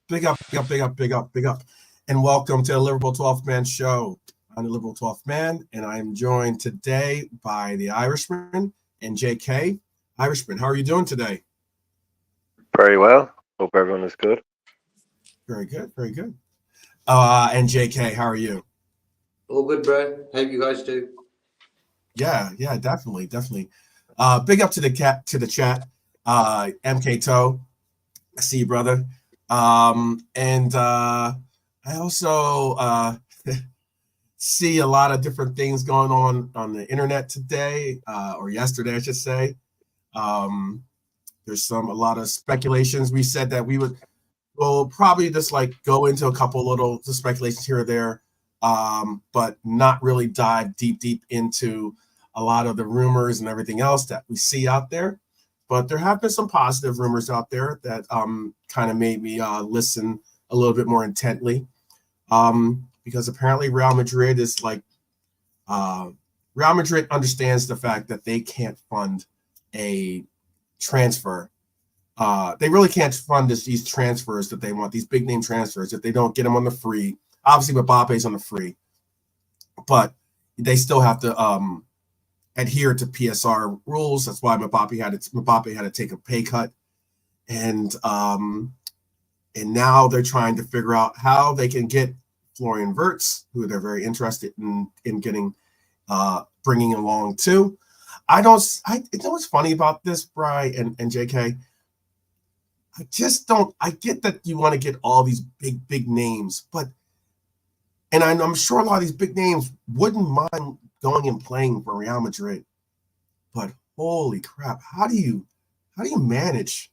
Big up, big up, big up, big up, big up. And welcome to the Liverpool 12th Man Show. I'm the Liverpool 12th Man, and I am joined today by the Irishman and JK. Irishman, how are you doing today? Very well. Hope everyone is good. Very good, very good. And JK, how are you? All good, bro. Hope you guys do. Yeah, definitely, definitely. Big up to the chat. MK Toe, I see you, brother. And I also see a lot of different things going on the internet today, or yesterday, I should say. There's a lot of speculations. We said that we'll probably just like go into a couple little speculations here or there, but not really dive deep into a lot of the rumors and everything else that we see out there. But there have been some positive rumors out there that kind of made me listen a little bit more intently, because apparently Real Madrid is like Real Madrid understands the fact that they can't fund a transfer. They really can't fund these transfers that they want, these big name transfers, if they don't get them on the free. Obviously, Mbappe's on the free, but they still have to adhere to PSR rules. That's why Mbappe had to take a pay cut, and now they're trying to figure out how they can get Florian Wirtz, who they're very interested in getting, bringing along too. You know what's funny about this, Brian and JK? I just don't. I get that you want to get all these big names, and I'm sure a lot of these big names wouldn't mind going and playing for Real Madrid. But holy crap, how do you manage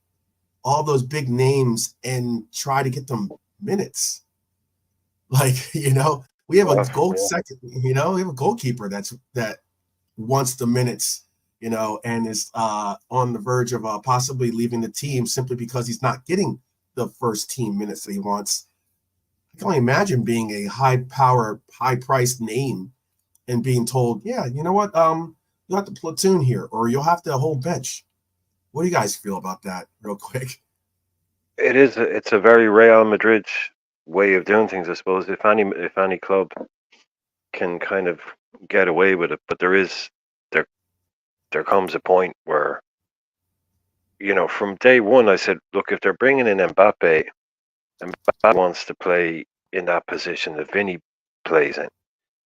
all those big names and try to get them minutes? Like, we have a goalkeeper that wants the minutes, and is on the verge of possibly leaving the team simply because he's not getting the first team minutes that he wants. I can only imagine being a high-power, high-priced name and being told, yeah, you know what, you'll have to platoon here, or you'll have to hold bench. What do you guys feel about that, real quick? It's a very Real Madrid way of doing things, I suppose. If any club can kind of get away with it, but there comes a point where, from day one, I said, look, if they're bringing in Mbappe wants to play in that position that Vinny plays in,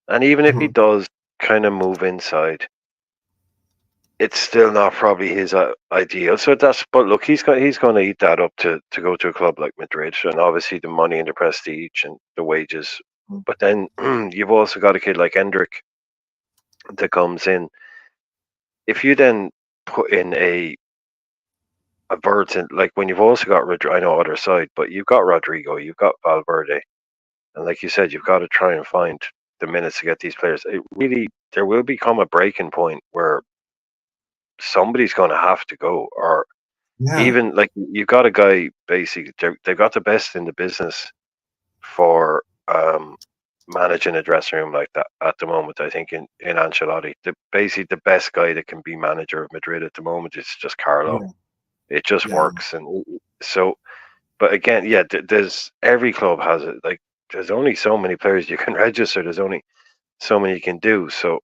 and even if he does kind of move inside, it's still not probably his ideal. So but look, he's going to eat that up to go to a club like Madrid, and obviously the money and the prestige and the wages. But then you've also got a kid like Hendrick that comes in. If you then put in a Virgin, like when you've also got I know other side, but you've got Rodrigo, you've got Valverde, and like you said, you've got to try and find the minutes to get these players. There will become a breaking point where somebody's going to have to go, or even like you've got a guy, basically they've got the best in the business for managing a dressing room like that at the moment. I think in Ancelotti, basically the best guy that can be manager of Madrid at the moment is just Carlo. It just works, and so. But again, there's every club has it. Like there's only so many players you can register. There's only so many you can do. So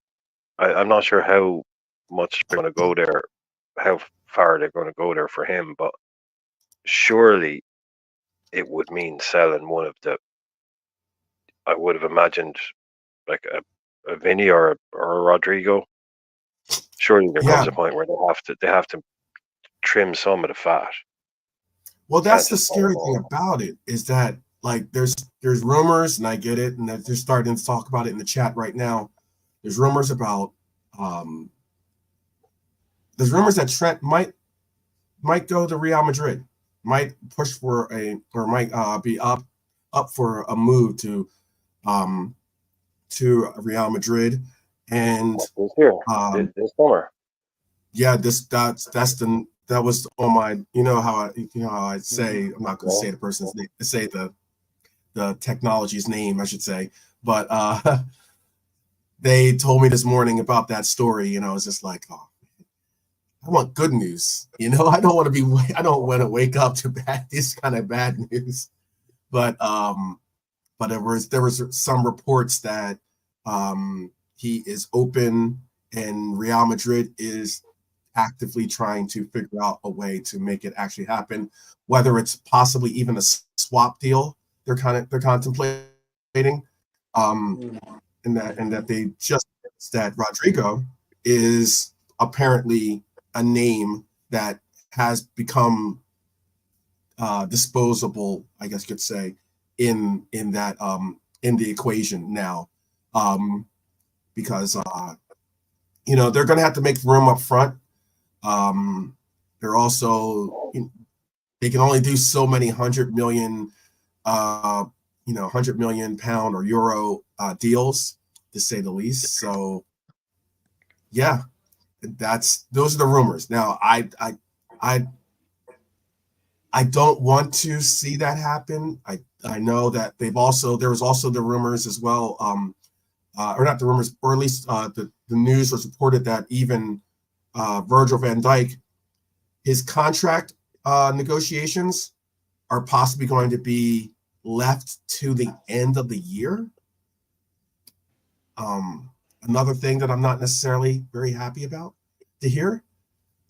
I'm not sure how much they're going to go there, how far they're going to go there for him. But surely it would mean selling one of the. I would have imagined like a Vinny or a Rodrigo. Surely there comes a point where they have to trim some of the fat. Well, that's the scary thing about it, is that like there's rumors, and I get it, and they're starting to talk about it in the chat right now. There's rumors about that Trent might go to Real Madrid, might push for might be up for a move to Real Madrid, and this summer. Yeah, that was on my, how I say, I'm not going to say the person's name, say the technology's name, I should say, but they told me this morning about that story, and I was just like, oh, I want good news, I don't want to wake up to this kind of bad news. but there was some reports that he is open, and Real Madrid is actively trying to figure out a way to make it actually happen, whether it's possibly even a swap deal they're contemplating, and that they just that Rodrigo is apparently a name that has become disposable, I guess you could say, in that in the equation now, because they're going to have to make room up front. They're also they can only do so many 100 million £100 million or euro deals, to say the least. So yeah, those are the rumors. Now I don't want to see that happen. I know that there was also the rumors as well, or not the rumors, or at least the news was reported that even Virgil van Dijk, his contract negotiations are possibly going to be left to the end of the year. Another thing that I'm not necessarily very happy about to hear.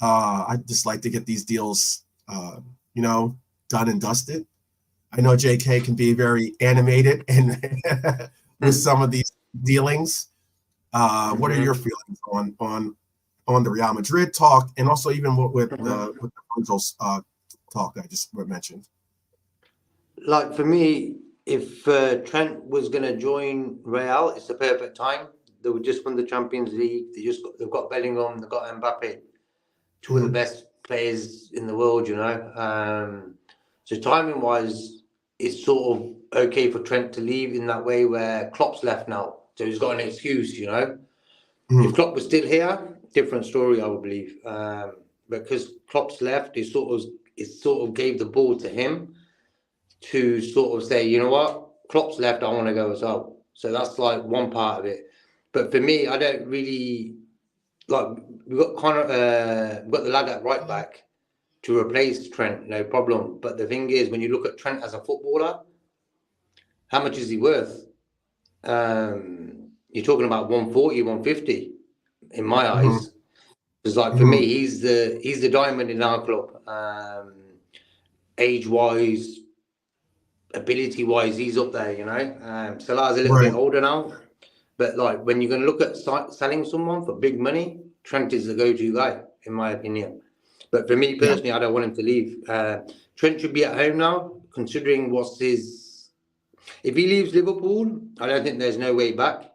I'd just like to get these deals done and dusted. I know JK can be very animated and with some of these dealings. What are your feelings on the Real Madrid talk, and also even with the Virgil's talk that I just mentioned? Like for me, if Trent was going to join Real, it's the perfect time. They were just won the Champions League. They've got Bellingham, they've got Mbappe, two of the best players in the world. So timing wise, it's sort of okay for Trent to leave in that way where Klopp's left now, so he's got an excuse. If Klopp was still here, different story, I would believe. Because Klopp's left, it sort of gave the ball to him to sort of say, you know what, Klopp's left, I want to go as well. So that's like one part of it. But for me, I don't really like. We've got we've got the lad at right back to replace Trent, no problem. But the thing is, when you look at Trent as a footballer, how much is he worth? You're talking about 140, 150 in my eyes. Because like for me, he's the diamond in our club. Age wise, ability wise, he's up there. Salah's a little bit older now, but like when you're going to look at selling someone for big money, Trent is the go-to guy, in my opinion. But for me personally, I don't want him to leave. Trent should be at home now, considering what's his. If he leaves Liverpool, I don't think there's no way back.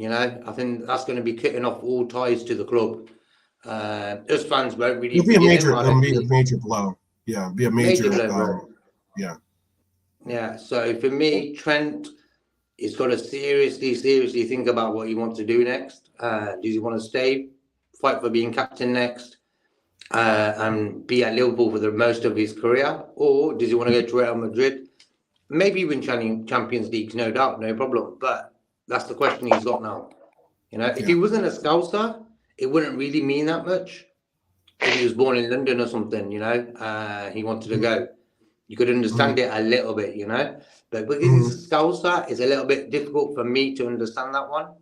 I think that's going to be cutting off all ties to the club. Us fans won't really. It'll be a major blow. Yeah, it'll be a major blow. Yeah. So for me, Trent has got to seriously think about what he wants to do next. Does he want to stay, fight for being captain next, and be at Liverpool for the most of his career, or does he want to go to Real Madrid? Maybe win Champions League, no doubt, no problem. But that's the question he's got now. If he wasn't a Scouser, it wouldn't really mean that much. If he was born in London or something, he wanted to go. You could understand it a little bit, But because he's a Scouser, it's a little bit difficult for me to understand that one.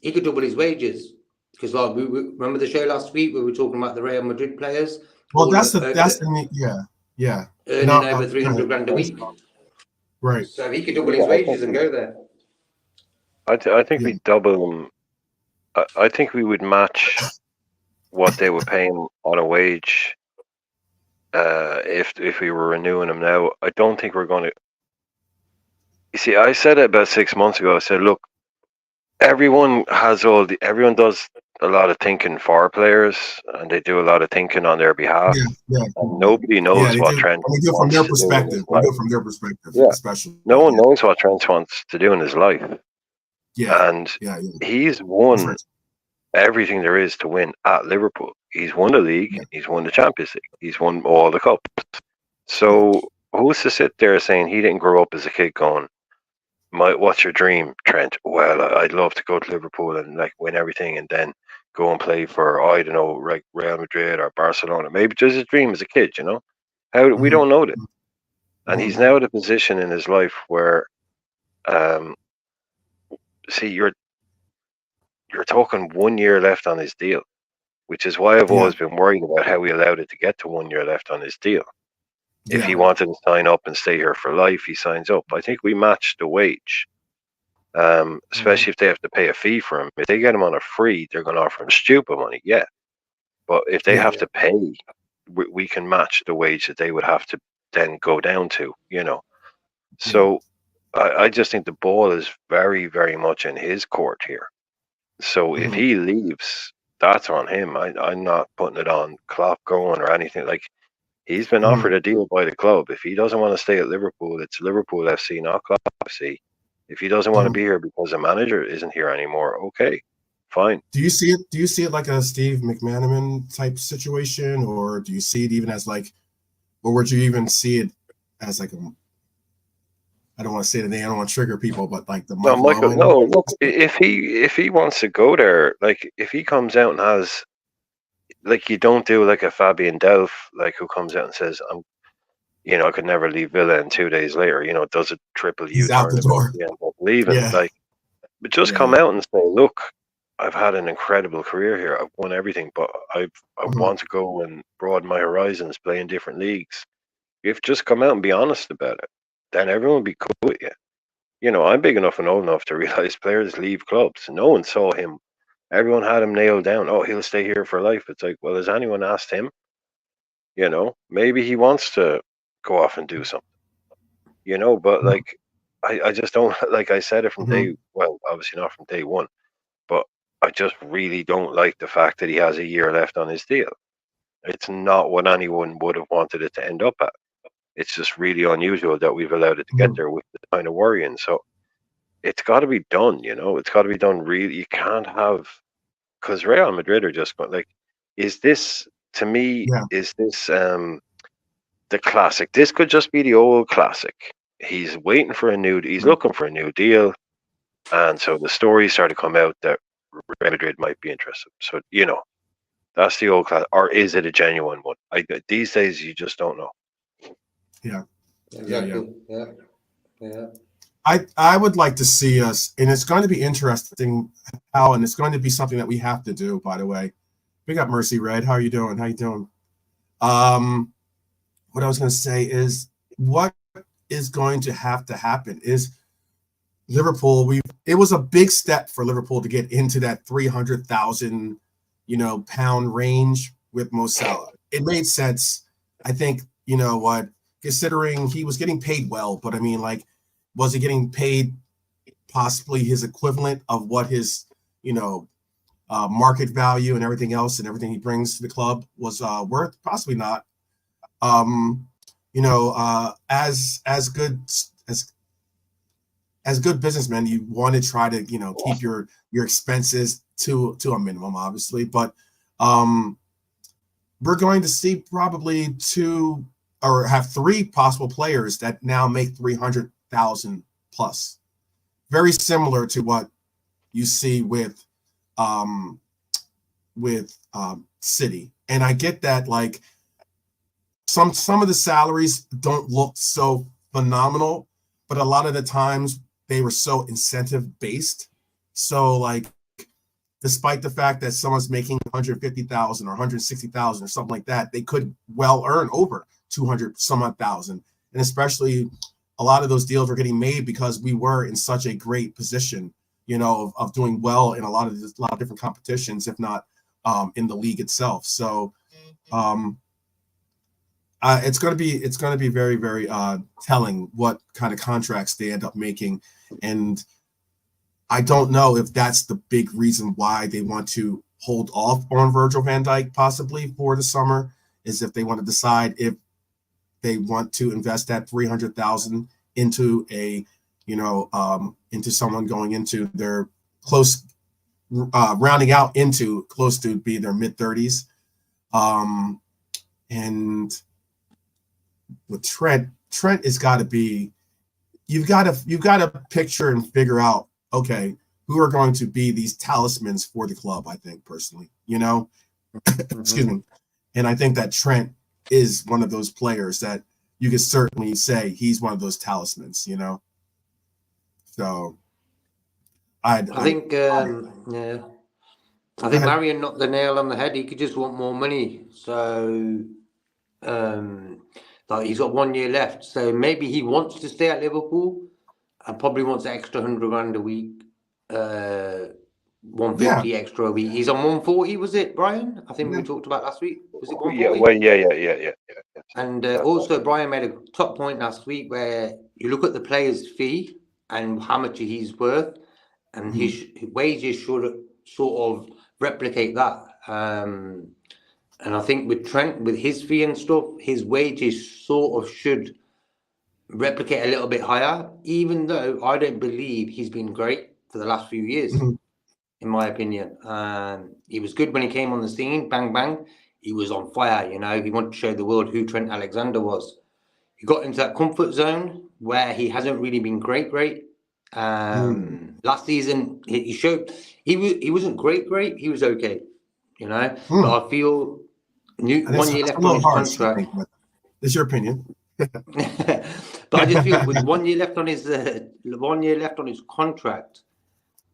He could double his wages. Because like we remember the show last week where we were talking about the Real Madrid players. Well, earning over 300 grand a week. Right. So he could double his wages and go there. I think we double them. I think we would match what they would pay him on a wage if we were renewing him now. I don't think we're going to. You see, I said it about 6 months ago. I said, look, everyone does a lot of thinking for players, and they do a lot of thinking on their behalf. And nobody knows what Trent wants to do from their perspective. From their perspective, especially. No one knows what Trent wants to do in his life. And he's won everything there is to win at Liverpool. He's won the league. He's won the Champions League. He's won all the cups. So who's to sit there saying he didn't grow up as a kid going, what's your dream, Trent? Well, I'd love to go to Liverpool and like win everything and then go and play for, I don't know, like Real Madrid or Barcelona. Maybe just his dream as a kid, How we don't know that. and he's now at a position in his life where, see, you're talking 1 year left on his deal, which is why I've Yeah. always been worried about how he allowed it to get to 1 year left on his deal. If he Yeah. wanted to sign up and stay here for life, he signs up. I think we match the wage, especially if they have to pay a fee for him. If they get him on a free, they're going to offer him stupid money, yeah. But if they Yeah. have to pay, we can match the wage that they would have to then go down to, you know. So I just think the ball is very, very much in his court here. So if he leaves, that's on him. I'm not putting it on Klopp going or anything. Like, he's been offered a deal by the club. If he doesn't want to stay at Liverpool, it's Liverpool FC, not Klopp FC. If he doesn't want to be here because the manager isn't here anymore, okay, fine. Do you see it? Do you see it like a Steve McManaman type situation, or do you see it even as like, or would you even see it as like a? I don't want to say the name. I don't want to trigger people, but like the Michael. No, look, if he wants to go there, like if he comes out and has, like, you don't do like a Fabian Delph, like, who comes out and says, I could never leave Villa, and 2 days later, does a triple He's out U-turn the door. and ends up leaving. Yeah. Like, but just come out and say, look, I've had an incredible career here. I've won everything, but I want to go and broaden my horizons, play in different leagues. If just come out and be honest about it, then everyone will be cool with you. I'm big enough and old enough to realize players leave clubs. No one saw him. Everyone had him nailed down. Oh, he'll stay here for life. It's like, well, has anyone asked him? Maybe he wants to go off and do something. But like, I just don't, like I said it from obviously not from day one, but I just really don't like the fact that he has a year left on his deal. It's not what anyone would have wanted it to end up at. It's just really unusual that we've allowed it to get there, with the kind of worrying. So it's got to be done, it's got to be done. Really, you can't have, because Real Madrid are just going, like, is this, to me, is this the classic? This could just be the old classic. He's waiting for he's looking for a new deal. And so the stories start to come out that Real Madrid might be interested. So, that's the old class. Or is it a genuine one? These days, you just don't know. Yeah. Exactly. Yeah. I would like to see us, and it's going to be interesting how, and it's going to be something that we have to do, by the way. Big up Mercy Red. How are you doing? What I was going to say is, what is going to have to happen is Liverpool. It was a big step for Liverpool to get into that 300,000, pound range with Mo Salah. It made sense. I think, considering he was getting paid well, but I mean, like, was he getting paid possibly his equivalent of what his, market value and everything else and everything he brings to the club was worth? Possibly not. As good businessmen, you want to try to, keep your expenses to a minimum, obviously. But we're going to see probably two or have three possible players that now make 300,000 plus. Very similar to what you see with City. And I get that, like, some of the salaries don't look so phenomenal, but a lot of the times they were so incentive based. So, like, despite the fact that someone's making 150,000 or 160,000 or something like that, they could well earn over 200 some odd thousand. And especially a lot of those deals were getting made because we were in such a great position, of doing well in a lot of different competitions, if not in the league itself. So it's going to be very, very telling what kind of contracts they end up making. And I don't know if that's the big reason why they want to hold off on Virgil van Dijk possibly for the summer, is if they want to decide if they want to invest that 300,000 into into someone going into their close, rounding out into close to be their mid-30s. And with Trent has got to be, you've got to picture and figure out, okay, who are going to be these talismans for the club, I think, personally, excuse me. And I think that Trent is one of those players that you could certainly say he's one of those talismans, So I think, yeah. I think Marion knocked the nail on the head. He could just want more money. So, like he's got 1 year left. So maybe he wants to stay at Liverpool and probably wants an extra 100 grand a week. 150 extra a week. He's on 140, was it, Brian? I think we talked about last week. Was it 140? Yeah, well, yeah. And also, Brian made a top point last week where you look at the player's fee and how much he's worth, and his wages should sort of replicate that. And I think with Trent, with his fee and stuff, his wages sort of should replicate a little bit higher, even though I don't believe he's been great for the last few years, in my opinion. He was good when he came on the scene, bang, bang. He was on fire, He wanted to show the world who Trent Alexander was. He got into that comfort zone where he hasn't really been great. Last season, he showed he wasn't great. He was okay, But I feel 1 year left on his contract. It's your opinion. But I just feel with 1 year left on his contract,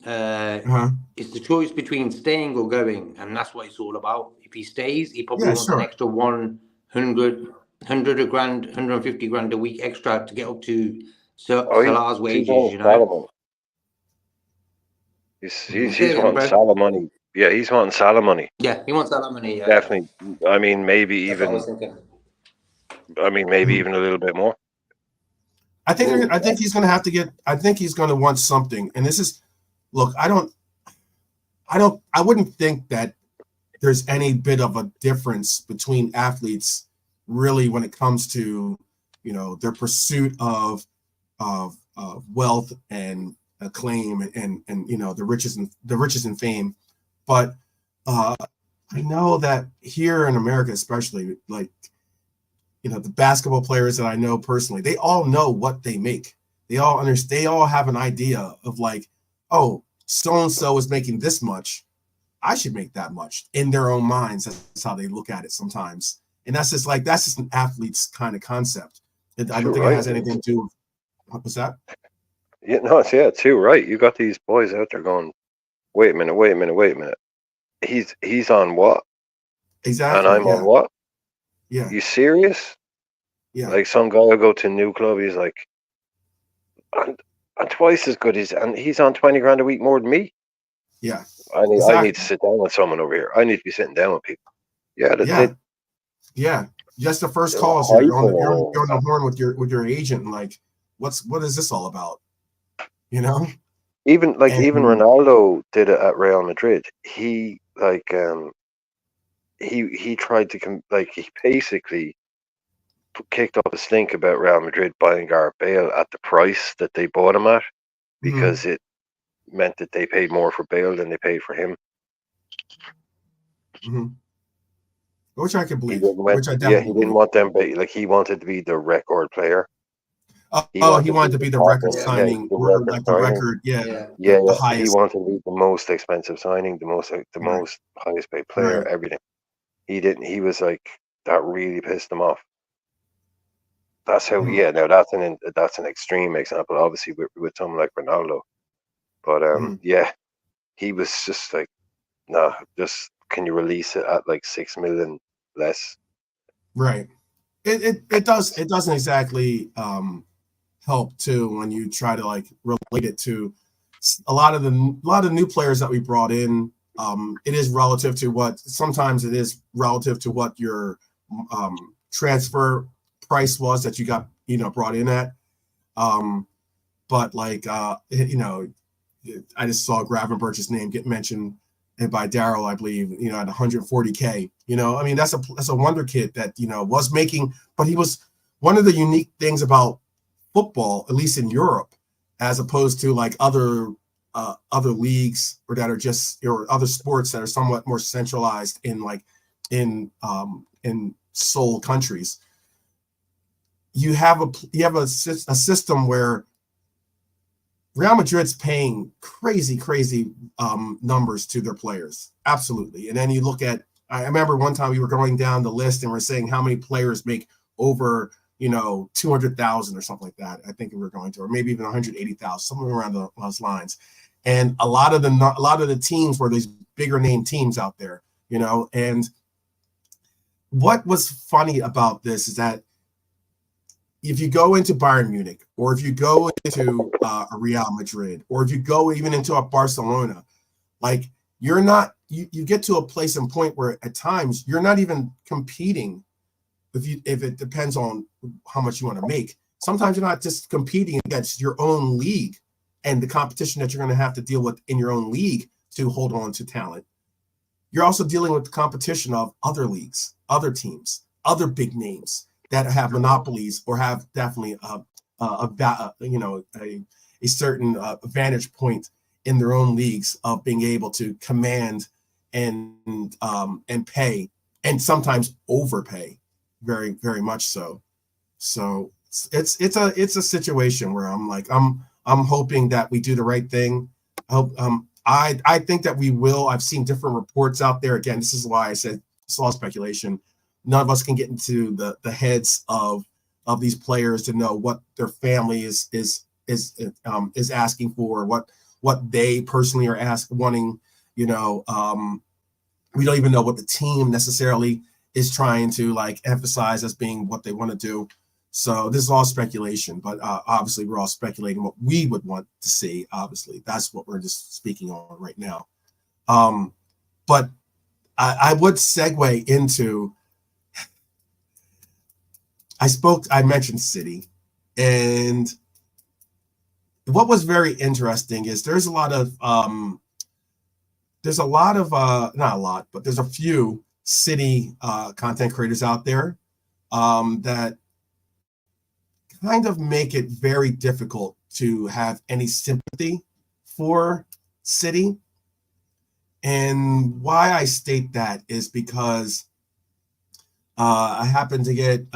it's the choice between staying or going, and that's what it's all about. If he stays, he probably wants an extra 100 grand, 150 grand a week extra to get up to Salah's wages. He's wanting Salah money. Yeah, he's wanting Salah money. Yeah, he wants Salah money. Yeah. Definitely. I mean, maybe even a little bit more. I think he's going to have to get. I think he's going to want something. And this is, look, I wouldn't think that there's any bit of a difference between athletes really when it comes to, their pursuit of wealth and acclaim and the riches and fame. But I know that here in America, especially, like, the basketball players that I know personally, they all know what they make. They all understand. They all have an idea of like, oh, so-and-so is making this much. I should make that much in their own minds. That's how they look at it sometimes. And that's just an athlete's kind of concept. I don't think it has anything to do with, what's that? Yeah, no, too right. You got these boys out there going, wait a minute. He's on what? Exactly. And I'm on what? Yeah. You serious? Yeah. Like some guy will go to a new club, he's like, I'm twice as good and he's on 20 grand a week more than me. Yeah. I need to sit down with someone over here. I need to be sitting down with people. Yeah, that's it. Yeah. Just the first call. So you're on the horn with your agent and like, what is this all about? Even Ronaldo did it at Real Madrid. He he tried to he basically kicked up a stink about Real Madrid buying Gareth Bale at the price that they bought him at, because it meant that they paid more for Bale than they paid for him. Which I can believe. He didn't want them. He wanted to be the record player. He wanted to be the record signing, the record. The highest. He wanted to be the most expensive signing, the most highest paid player, everything. He didn't. He was like, that really pissed him off. That's how. Yeah, now that's an extreme example, obviously, with someone like Ronaldo. But he was just like, nah, just can you release it at like 6 million less? Right. It doesn't exactly help too when you try to like relate it to a lot of new players that we brought in. It is relative to what your transfer price was that you got brought in at. But like I just saw Gravenberch's name get mentioned by Daryl, I believe, at 140K. I mean, that's a wonder kid that was making, but he was one of the unique things about football, at least in Europe, as opposed to like other leagues or that are just, or other sports that are somewhat more centralized in sole countries. You have a system where Real Madrid's paying crazy numbers to their players, absolutely. And then you look at, I remember one time we were going down the list and we're saying how many players make over 200,000 or something like that. I think we were going to, or maybe even 180,000, somewhere around those lines. And a lot of the teams were these bigger name teams out there, and what was funny about this is that if you go into Bayern Munich, or if you go into a Real Madrid, or if you go even into a Barcelona, like you're not, you get to a place and point where at times you're not even competing. If it depends on how much you want to make, sometimes you're not just competing against your own league and the competition that you're going to have to deal with in your own league to hold on to talent. You're also dealing with the competition of other leagues, other teams, other big names that have monopolies or have definitely a certain vantage point in their own leagues of being able to command and pay, and sometimes overpay, very, very much so. So it's a situation where I'm hoping that we do the right thing. I think that we will. I've seen different reports out there. Again, this is why I said it's all speculation. None of us can get into the heads of these players to know what their family is asking for, what they personally are wanting. We don't even know what the team necessarily is trying to emphasize as being what they want to do. So this is all speculation, but obviously we're all speculating what we would want to see. Obviously, that's what we're just speaking on right now. But I would segue into. I mentioned City, and what was very interesting is there's a few City content creators out there that kind of make it very difficult to have any sympathy for City. And why I state that is because I happen to get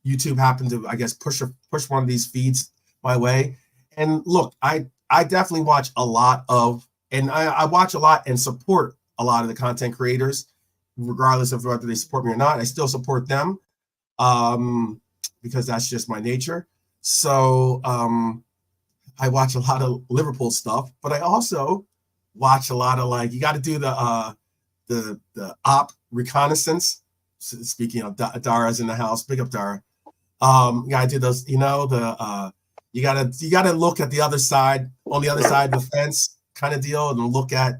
YouTube happened to, I guess, push one of these feeds my way. And look, I definitely watch a lot of, and I watch a lot and support a lot of the content creators, regardless of whether they support me or not. I still support them because that's just my nature. So I watch a lot of Liverpool stuff, but I also watch a lot of you got to do the op reconnaissance. Speaking of Dara's in the house, big up Dara. You gotta do those, you gotta look at the other side, on the other side of the fence kind of deal, and look at.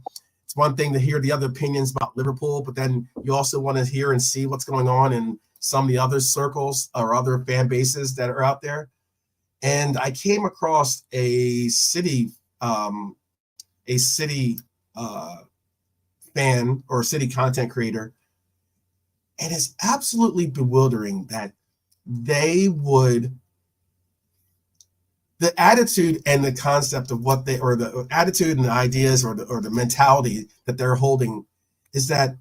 It's one thing to hear the other opinions about Liverpool, but then you also want to hear and see what's going on in some of the other circles or other fan bases that are out there. And I came across a City fan or City content creator. And it's absolutely bewildering that the attitude and the concept of what or the attitude and the ideas or the mentality that they're holding is that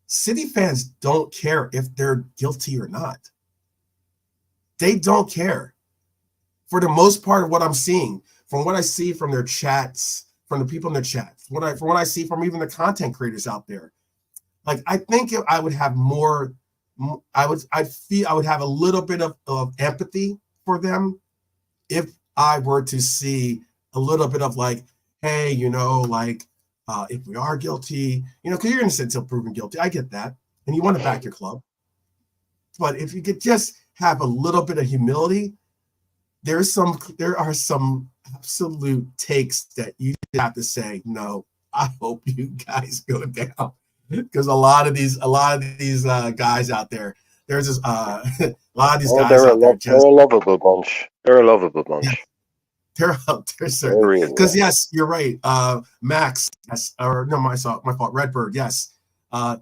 City fans don't care if they're guilty or not. They don't care. For the most part of what I'm seeing, from what I see from their chats, from the people in their chats, from what I see from even the content creators out there, I think if I would have more, I would have a little bit of empathy for them if I were to see a little bit of hey, if we are guilty, because you're innocent until proven guilty. I get that. And you want to back your club. But if you could just have a little bit of humility, there are some absolute takes that you have to say, no, I hope you guys go down. Because a lot of these guys out there, there's just a lot of these guys out there. They're a lovable bunch. They're a lovable bunch. Yeah, they're out there, certainly. Because yes, you're right. Max, yes, or no, my fault. Redbird, yes.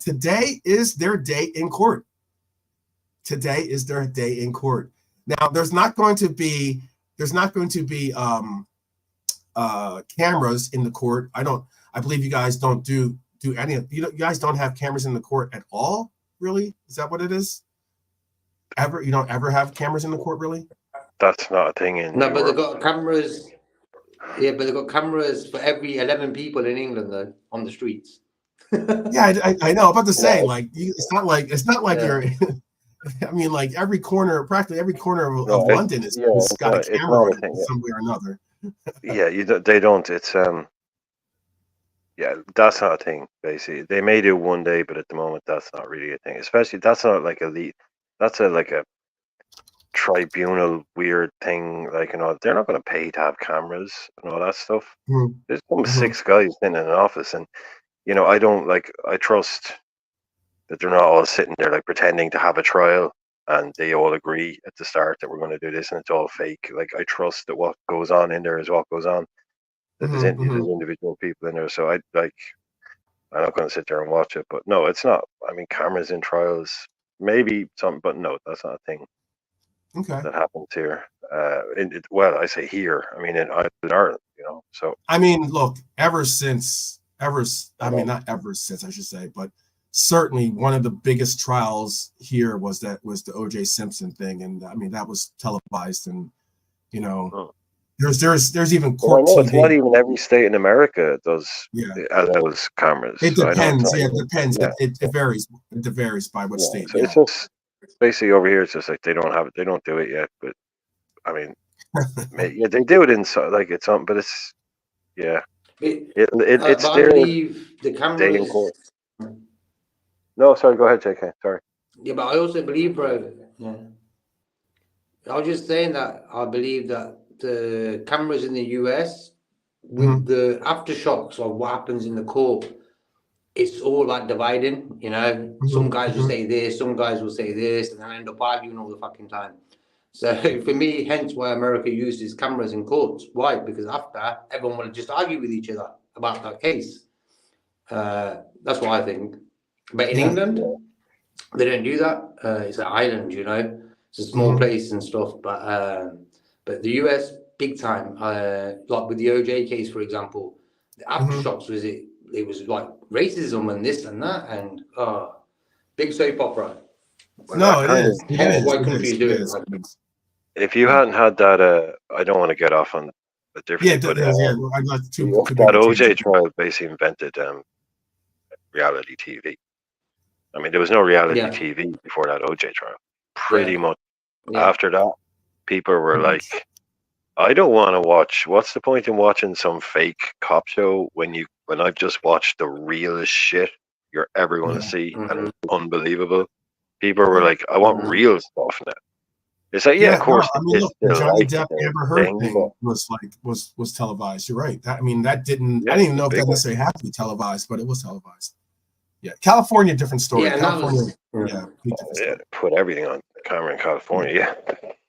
Today is their day in court. Today is their day in court. Now, there's not going to be cameras in the court. I believe you guys don't do any of you guys don't have cameras in the court at all, really? Is that what it is? You don't ever have cameras in the court, really? That's not a thing in But they've Europe. got cameras. Yeah, but they've got cameras for every 11 people in England, though, on the streets. Yeah, I know. I'm about to say, it's not like you're I mean, like practically every corner of No, London has got a it's camera not on a thing. it some way or another. Yeah, they don't. It's yeah, that's not a thing. Basically, they may do one day, but at the moment, that's not really a thing. Especially that's not like elite. That's like a tribunal weird thing. Like, they're not going to pay to have cameras and all that stuff. Mhm. There's some Mhm. 6 guys in an office, and I trust that they're not all sitting there like pretending to have a trial, and they all agree at the start that we're going to do this, and it's all fake. Like, I trust that what goes on in there is what goes on. That there's Mhm. Mhm. individual people in there, so I'm not going to sit there and watch it. But no, it's not. I mean, cameras in trials, maybe something, but no, that's not a thing Okay. that happens here. Well, I say here. I mean, in Ireland, So I mean, look, I mean, not ever since I should say, but certainly one of the biggest trials here was the O.J. Simpson thing, and I mean that was televised, and you know, oh. there's even Well, I court know it's not TV. even every state in America does Yeah, allows cameras. it So I know it's depends. not Yeah, it even. depends. Yeah, It varies. It varies by what yeah. state. So Yeah. it's just basically over here. It's just like they don't have it. They don't do it yet. But I mean, yeah, they do it inside. Like it's on, but it's yeah. It's But I their believe the day in cameras. court. No, sorry. Go ahead, JK. Sorry. Yeah, but I also believe, bro. Yeah. I was just saying that I believe that the cameras in the US with Mhm. the aftershocks of what happens in the court, it's all like dividing, Some Mhm. guys will Mhm. say this, some guys will say this, and then end up arguing all the fucking time. So for me, hence why America uses cameras in courts. Why? Because after, everyone will just argue with each other about that case. That's what I think. But in Yeah. England, Yeah. they don't do that. It's an island, It's a small Mhm. place and stuff. But the US, big time. Like with the OJ case, for example, the Mhm. aftershocks was it? It was like racism and this and that, and big soap opera. Well, No, that it kind of is. It Hence is. why It is. countries It do it. is. It is. if you Yeah. hadn't had that, I don't want to get off on it Yeah. differently, It but is. Yeah. I got too big that a OJ tangent. trial basically invented reality TV. I mean, there was no reality Yeah, TV before that OJ trial. yeah, Pretty much yeah. after that, people were Mhm. like, I don't want to watch. What's the point in watching some fake cop show when I've just watched the realest shit you're ever going to Yeah. see, and Mm-hmm. it's unbelievable. People were Yeah. like, I want Mm-hmm. real stuff now. It's like, yeah, of Yeah, no, course, I mean, it's look, the still Johnny like Depp the Amber Heard thing, but thing was televised. You're right. I mean, that didn't. I yeah, didn't even it's a know if big that one. necessarily had to be televised, but it was televised. Yeah, California, different story. Yeah, and that California, was yeah, big different Yeah, story. put everything on camera in Yeah, California. Yeah,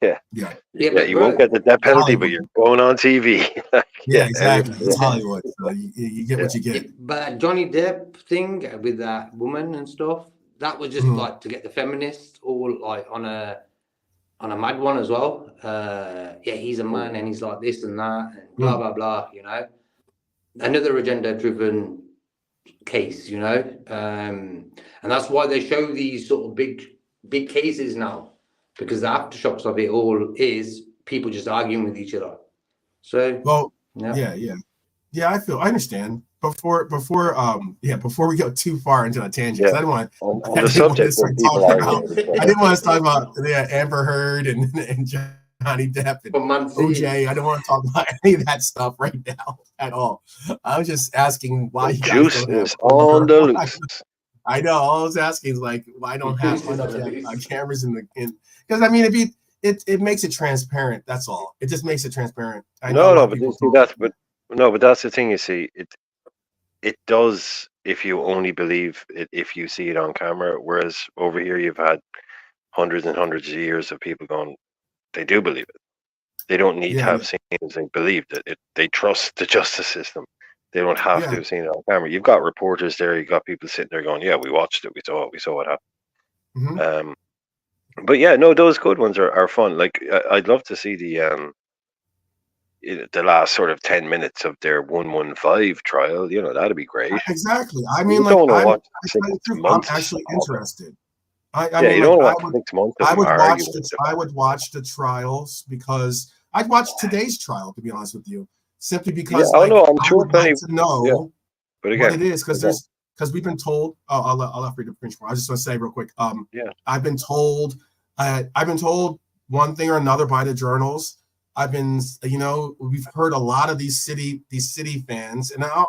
yeah, yeah, yeah. but You won't bro, get the death penalty, but Hollywood. you're going on TV. Yeah, Yeah, exactly. everything. It's Hollywood. So you get Yeah, what you yeah, get. but Johnny Depp thing with that woman and stuff, that was just Mhm. like to get the feminists all like on a mad one as well. Yeah, he's a man and he's like this and that and blah Mm. blah blah. Another agenda-driven case. And that's why they show these sort of big cases now, because the aftershocks of it all is people just arguing with each other. So Well, yeah. yeah. I understand. Before we go too far into a tangent, because yeah. On I the didn't want to subject of start people talking arguing about, with each I other. didn't want to talk about Amber Heard and Johnny Depp and For Man City. OJ. I don't want to talk about any of that stuff right now at all. I was just asking why The you guys juice don't have is on the loose. I know. All I was asking is like, why don't you have Loose. cameras in because I mean, it makes it transparent. That's all. It just makes it transparent. I know a No, lot no, of but you people see don't. but that's the thing. You see, it does if you only believe it if you see it on camera. Whereas over here, you've had hundreds and hundreds of years of people going, they do believe it. They don't need to Yeah, have seen it. They believe that they trust the justice system. They don't have yeah. to have seen it on camera. You've got reporters there. You've got people sitting there going, yeah, we watched it. We saw what Hmm. happened. But yeah, no, those good ones are fun. Like I'd love to see the last sort of 10 minutes of their 115 trial. That'd be great. Exactly. I You mean, like don't want to watch I six tell you the truth, I'm months actually of it. interested. I Yeah, mean, you like don't want to watch 6 months of I them would watch arguing. the trials because I'd watch today's trial, to be honest with you, simply Yeah, because oh like no, I'm I sure would like plenty. to Yeah, know but what again, it is because again, because we've been told. Oh, I'll let Frida finish more. I just want to say real quick. Yeah. I've been told one thing or another by the journals. I've been, we've heard a lot of these city fans, and I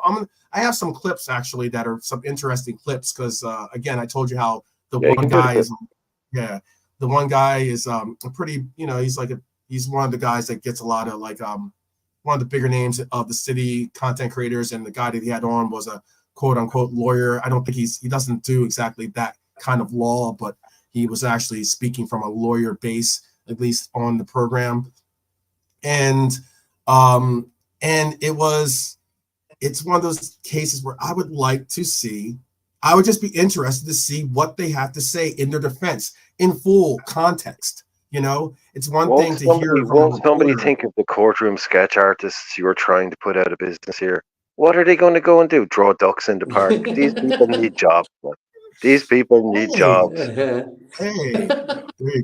have some clips actually that are some interesting clips because again, I told you how the one guy is, the one guy is a pretty, he's one of the guys that gets a lot of one of the bigger names of the city content creators, and the guy that he had on was a quote unquote lawyer. I don't think he doesn't do exactly that kind of law, but he was actually speaking from a lawyer base, at least on the program. And it's one of those cases where I would just be interested to see what they have to say in their defense in full context. It's one thing to hear from won't somebody think of the courtroom sketch artists you are trying to put out of business here? What are they going to go and do? Draw ducks in the park? These people need jobs. Man. These people need jobs. Hey, there you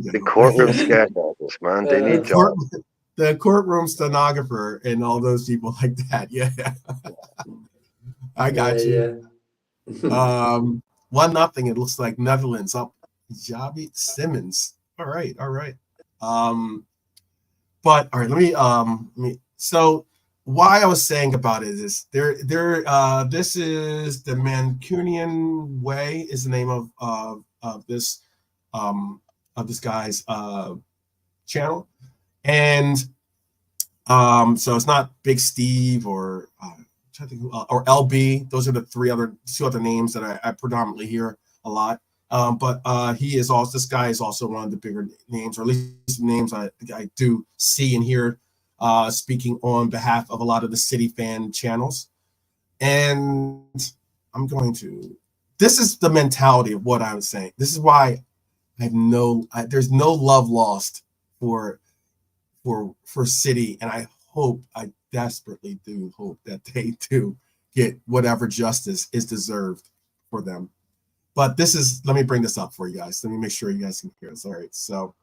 go. The courtroom sketch artists, man, they need jobs. The courtroom stenographer and all those people like that. Yeah, I got you. Yeah. 1-0. It looks like Netherlands up. Javi Simmons. All right. But all right, let me. So why I was saying about it is this is the Mancunian Way is the name of this guy's channel, and so it's not Big Steve or or LB. Those are the two other names that I predominantly hear a lot. But this guy is also one of the bigger names, or at least names I do see and hear speaking on behalf of a lot of the city fan channels. And this is the mentality of what I was saying. This is why there's no love lost for city. And I desperately do hope that they do get whatever justice is deserved for them. But let me bring this up for you guys. Let me make sure you guys can hear this. All right, so.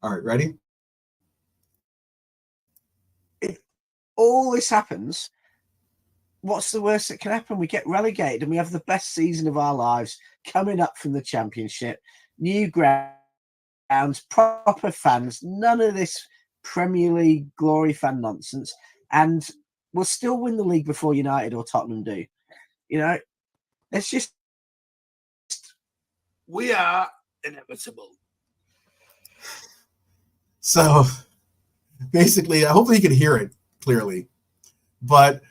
All right, ready? If all this happens, what's the worst that can happen? We get relegated and we have the best season of our lives coming up from the Championship. New grounds, proper fans, none of this Premier League glory fan nonsense. And we'll still win the league before United or Tottenham do. It's just, we are inevitable. So basically, hopefully you can hear it clearly, but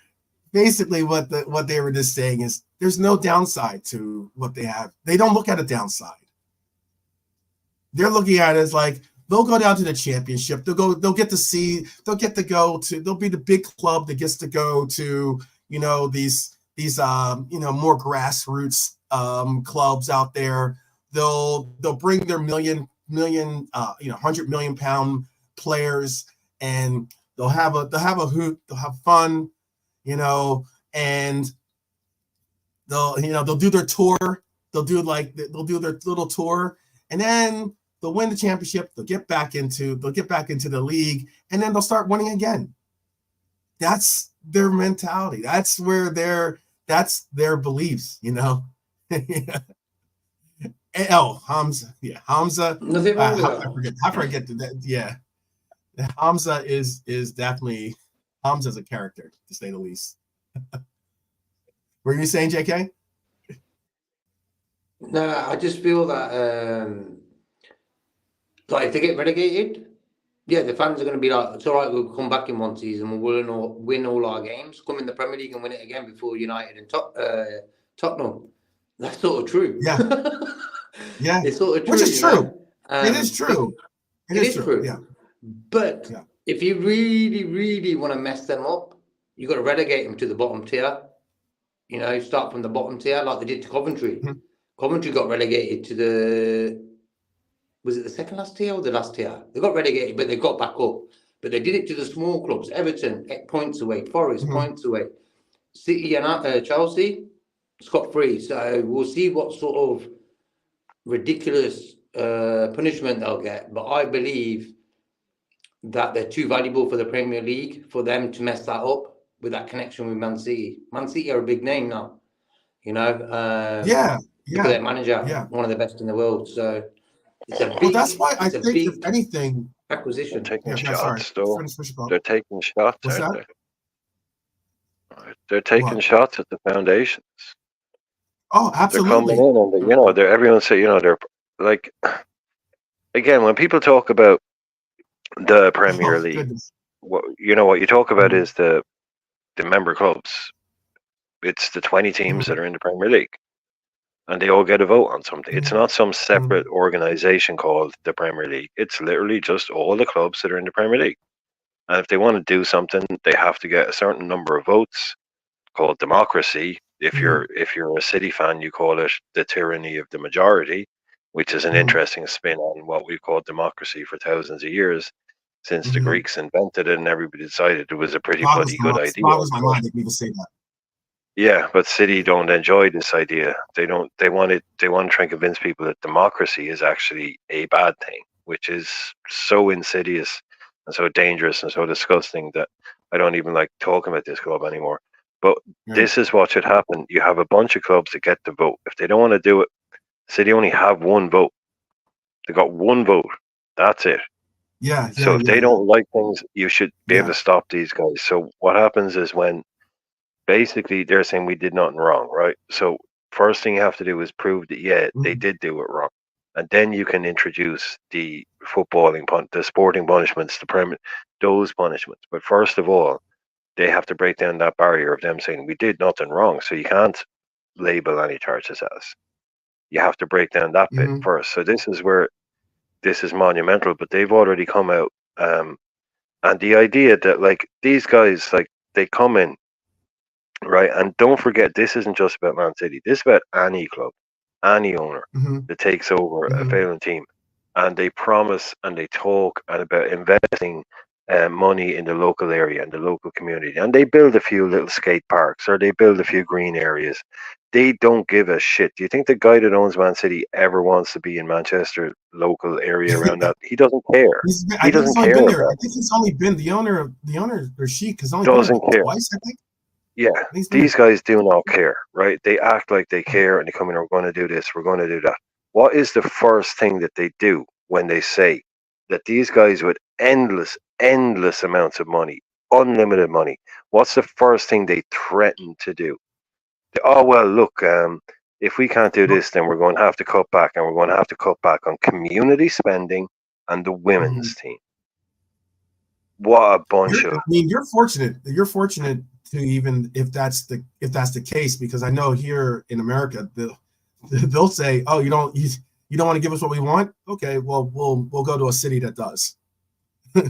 basically what they were just saying is there's no downside to what they have. They don't look at a downside. They're looking at it as like, they'll go down to the Championship. They'll be the big club that gets to go to, these more grassroots clubs out there. They'll bring their 100 million pound players, and they'll have a hoot, they'll have fun, and they'll do their tour. They'll do their little tour, and then they'll win the Championship. They'll get back into the league, and then they'll start winning again. That's their mentality. That's their beliefs, Hamza. Yeah, Hamza. Nothing wrong with that. I forget that. Yeah, Hamza is definitely Hamza's a character, to say the least. What were you saying, JK? No, I just feel that if they get relegated, the fans are going to be like, it's all right, we'll come back in one season, we'll win all our games, come in the Premier League and win it again before United and Tottenham. That's sort of true. Yeah. Yeah. It's sort of true. Which is true. It is true. It is true. Yeah. But if you really, really want to mess them up, you've got to relegate them to the bottom tier. Start from the bottom tier like they did to Coventry. Mm-hmm. Coventry got relegated to was it the second last tier or the last tier? They got relegated, but they got back up. But they did it to the small clubs. Everton, 8 points away. Forest, points away. City and Chelsea, scot-free. So we'll see what sort of ridiculous punishment they'll get. But I believe that they're too valuable for the Premier League for them to mess that up. with that connection with Man City. Man City are a big name now, you know. Yeah, Look at yeah, their manager, yeah. one of the best in the world. So it's a Well, that's why I it's a think, if big anything, They're acquisition. taking yeah. Yeah, sorry. shots, though. Finish your thought. They're taking shots, What's aren't that? they? They're taking What? shots at the foundations. Oh, They're coming absolutely. in, and you know, they're everyone say, you know, they're like, again, when people talk about the Premier Oh League, goodness. what you talk about Mhm, is the member clubs. It's the 20 teams mhm, that are in the Premier League, and they all get a vote on something. It's mhm, not some mhm, separate organization called the Premier League. It's literally just all the clubs that are in the Premier League. And if they want to do something, they have to get a certain number of votes, called democracy. mhm, If you're a City fan, you call it the tyranny of the majority, which is an mhm, interesting spin on what we've called democracy for thousands of years, since the mhm. Greeks invented it and everybody decided it was a pretty Boggles bloody my good mind. idea. Boggles my But mind. They can even say that. yeah, but City don't enjoy this idea. They don't. They want it. They want to try and convince people that democracy is actually a bad thing, which is so insidious and so dangerous and so disgusting that I don't even like talking about this club anymore. But Right. this is what should happen. You have a bunch of clubs that get the vote. If they don't want to do it, City only have one vote. They got one vote. That's it. Yeah, So yeah, if yeah, they yeah, don't like things, you should be able yeah. to stop these guys. So what happens is when basically they're saying we did nothing wrong, right? So first thing you have to do is prove that yeah, they Mhm, did do it wrong. And then you can introduce the the sporting punishments, those punishments. But first of all, they have to break down that barrier of them saying we did nothing wrong. So you can't label any charges as. You have to break down that bit mhm, first. So this is where this is monumental, but they've already come out. And the idea that like these guys, like they come in, right? And don't forget, this isn't just about Man City. This is about any club, any owner mhm, that takes over a mhm, failing team, and they promise and they talk and about investing money in the local area and the local community, and they build a few little skate parks or they build a few green areas. They don't give a shit. Do you think the guy that owns Man City ever wants to be in Manchester local area around that? He doesn't care. I He think he's doesn't only care been about there. I it. think he's only been the owner or she has only been there Doesn't like care. twice. I think. Yeah, I think he's been these there. guys do not care, right? They act like they care and they come in, we're going to do this, we're going to do that. What is the first thing that they do when they say that these guys with endless amounts of money, unlimited money, what's the first thing they threaten to do? Oh, well, look, if we can't do this, then we're going to have to cut back, and we're going to have to cut back on community spending and the Mhm. women's team. What a bunch I of. mean, you're fortunate. You're fortunate to even if that's the case, because I know here in America they'll say, "Oh, you don't want to give us what we want? Okay, well we'll go to a city that does."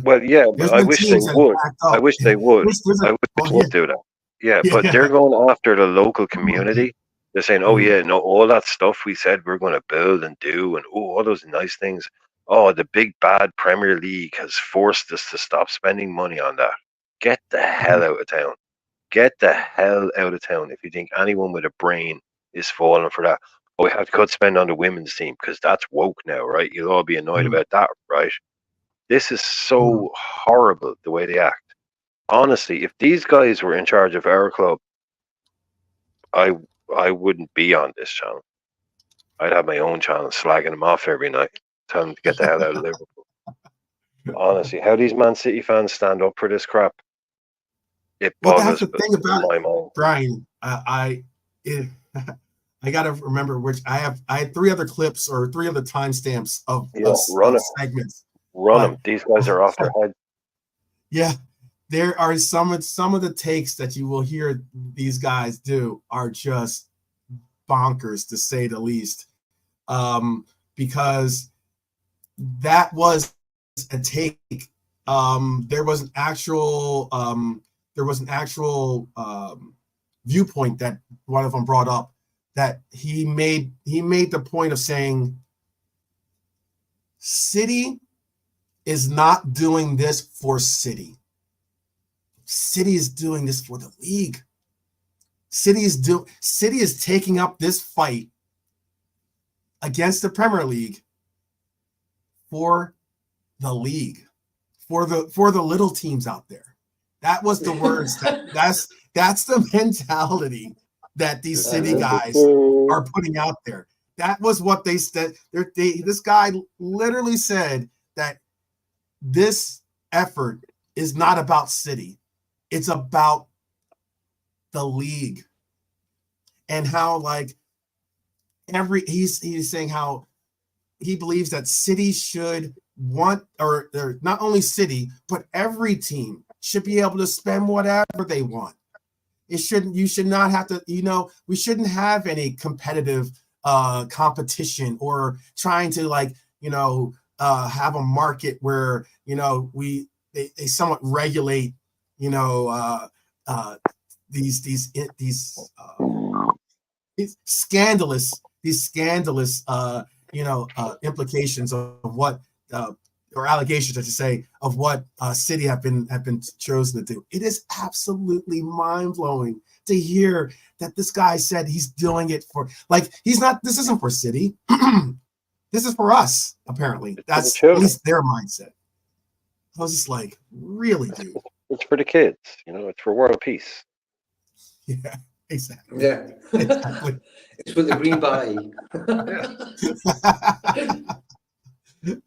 Well, yeah, but There's I been wish they teams that have would. backed I up. wish they would. There's I wish oh they yeah, would do that. Yeah, but they're yeah. going after the local community. They're saying, "Oh Mhm, yeah, no, all that stuff we said we're going to build and do, and oh, all those nice things. Oh, the big bad Premier League has forced us to stop spending money on that. Get the hell mhm, out of town. Get the hell out of town if you think anyone with a brain is falling for that. Oh, we have to cut spend on the women's team because that's woke now, right? You'll all be annoyed mhm, about that, right? This is mhm. so horrible the way they act. Honestly, if these guys were in charge of our club, I I wouldn't be on this channel. I'd have my own channel slagging them off every night, telling them to get the hell out of Liverpool. Honestly, how these Man City fans stand up for this crap, it Well, that's boggles the thing about it, my mind. Brian. I got to remember which I had three other clips or three other timestamps Yeah, run them, segments, run but them. These guys are off their head. yeah, there are some of the takes that you will hear these guys do are just bonkers to say the least. Because that was a take. There was an actual viewpoint that one of them brought up, that he made the point of saying City is not doing this for City. City is doing this for the league. City is taking up this fight against the Premier League for the league, for the little teams out there. That was the words. That's the mentality that these city guys are putting out there. That was what they said. This guy literally said that this effort is not about city. It's about the league. And how like he's saying how he believes that city should want, or not only city, but every team should be able to spend whatever they want. You should not have to, we shouldn't have any competitive competition or trying to like, have a market where, they somewhat regulate, these scandalous implications of what or allegations, I should say, of what city have been chosen to do. It is absolutely mind-blowing to hear that this guy said he's doing it for, like, this isn't for city. This is for us, apparently. That's at least their mindset. I was just like, really, dude? It's for the kids, it's for world peace. Yeah, exactly. Yeah. Exactly. It's for the green party.